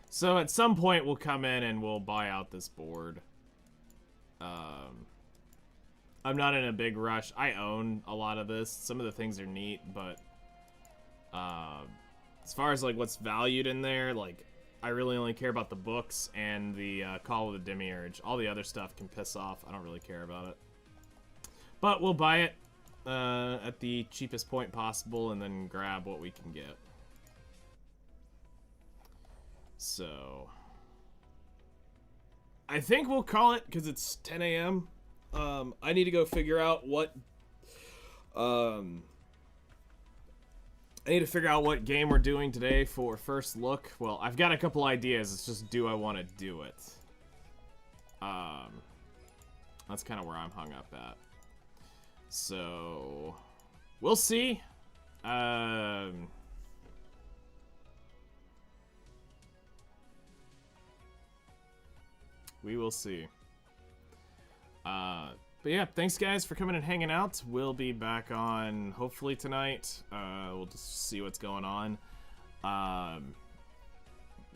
So at some point we'll come in and we'll buy out this board. I'm not in a big rush. I own a lot of this. Some of the things are neat, but as far as like what's valued in there, like I really only care about the books and the Call of the Demiurge. All the other stuff can piss off. I don't really care about it. But we'll buy it at the cheapest point possible and then grab what we can get. So I think we'll call it because it's 10 a.m. I need to go figure out what game we're doing today for first look. Well, I've got a couple ideas. It's just, do I want to do it? That's kind of where I'm hung up at. So we'll see. We will see. But yeah, thanks guys for coming and hanging out. We'll be back on hopefully tonight. We'll just see what's going on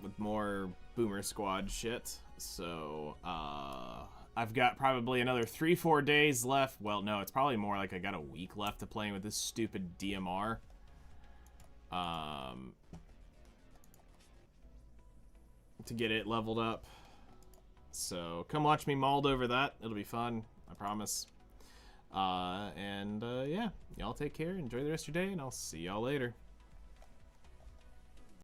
with more Boomer Squad shit. So I've got probably another 3-4 days left. Well, no, it's probably more like I got a week left of playing with this stupid DMR. To get it leveled up. So come watch me mauled over that. It'll be fun, I promise. Yeah, y'all take care, enjoy the rest of your day, and I'll see y'all later.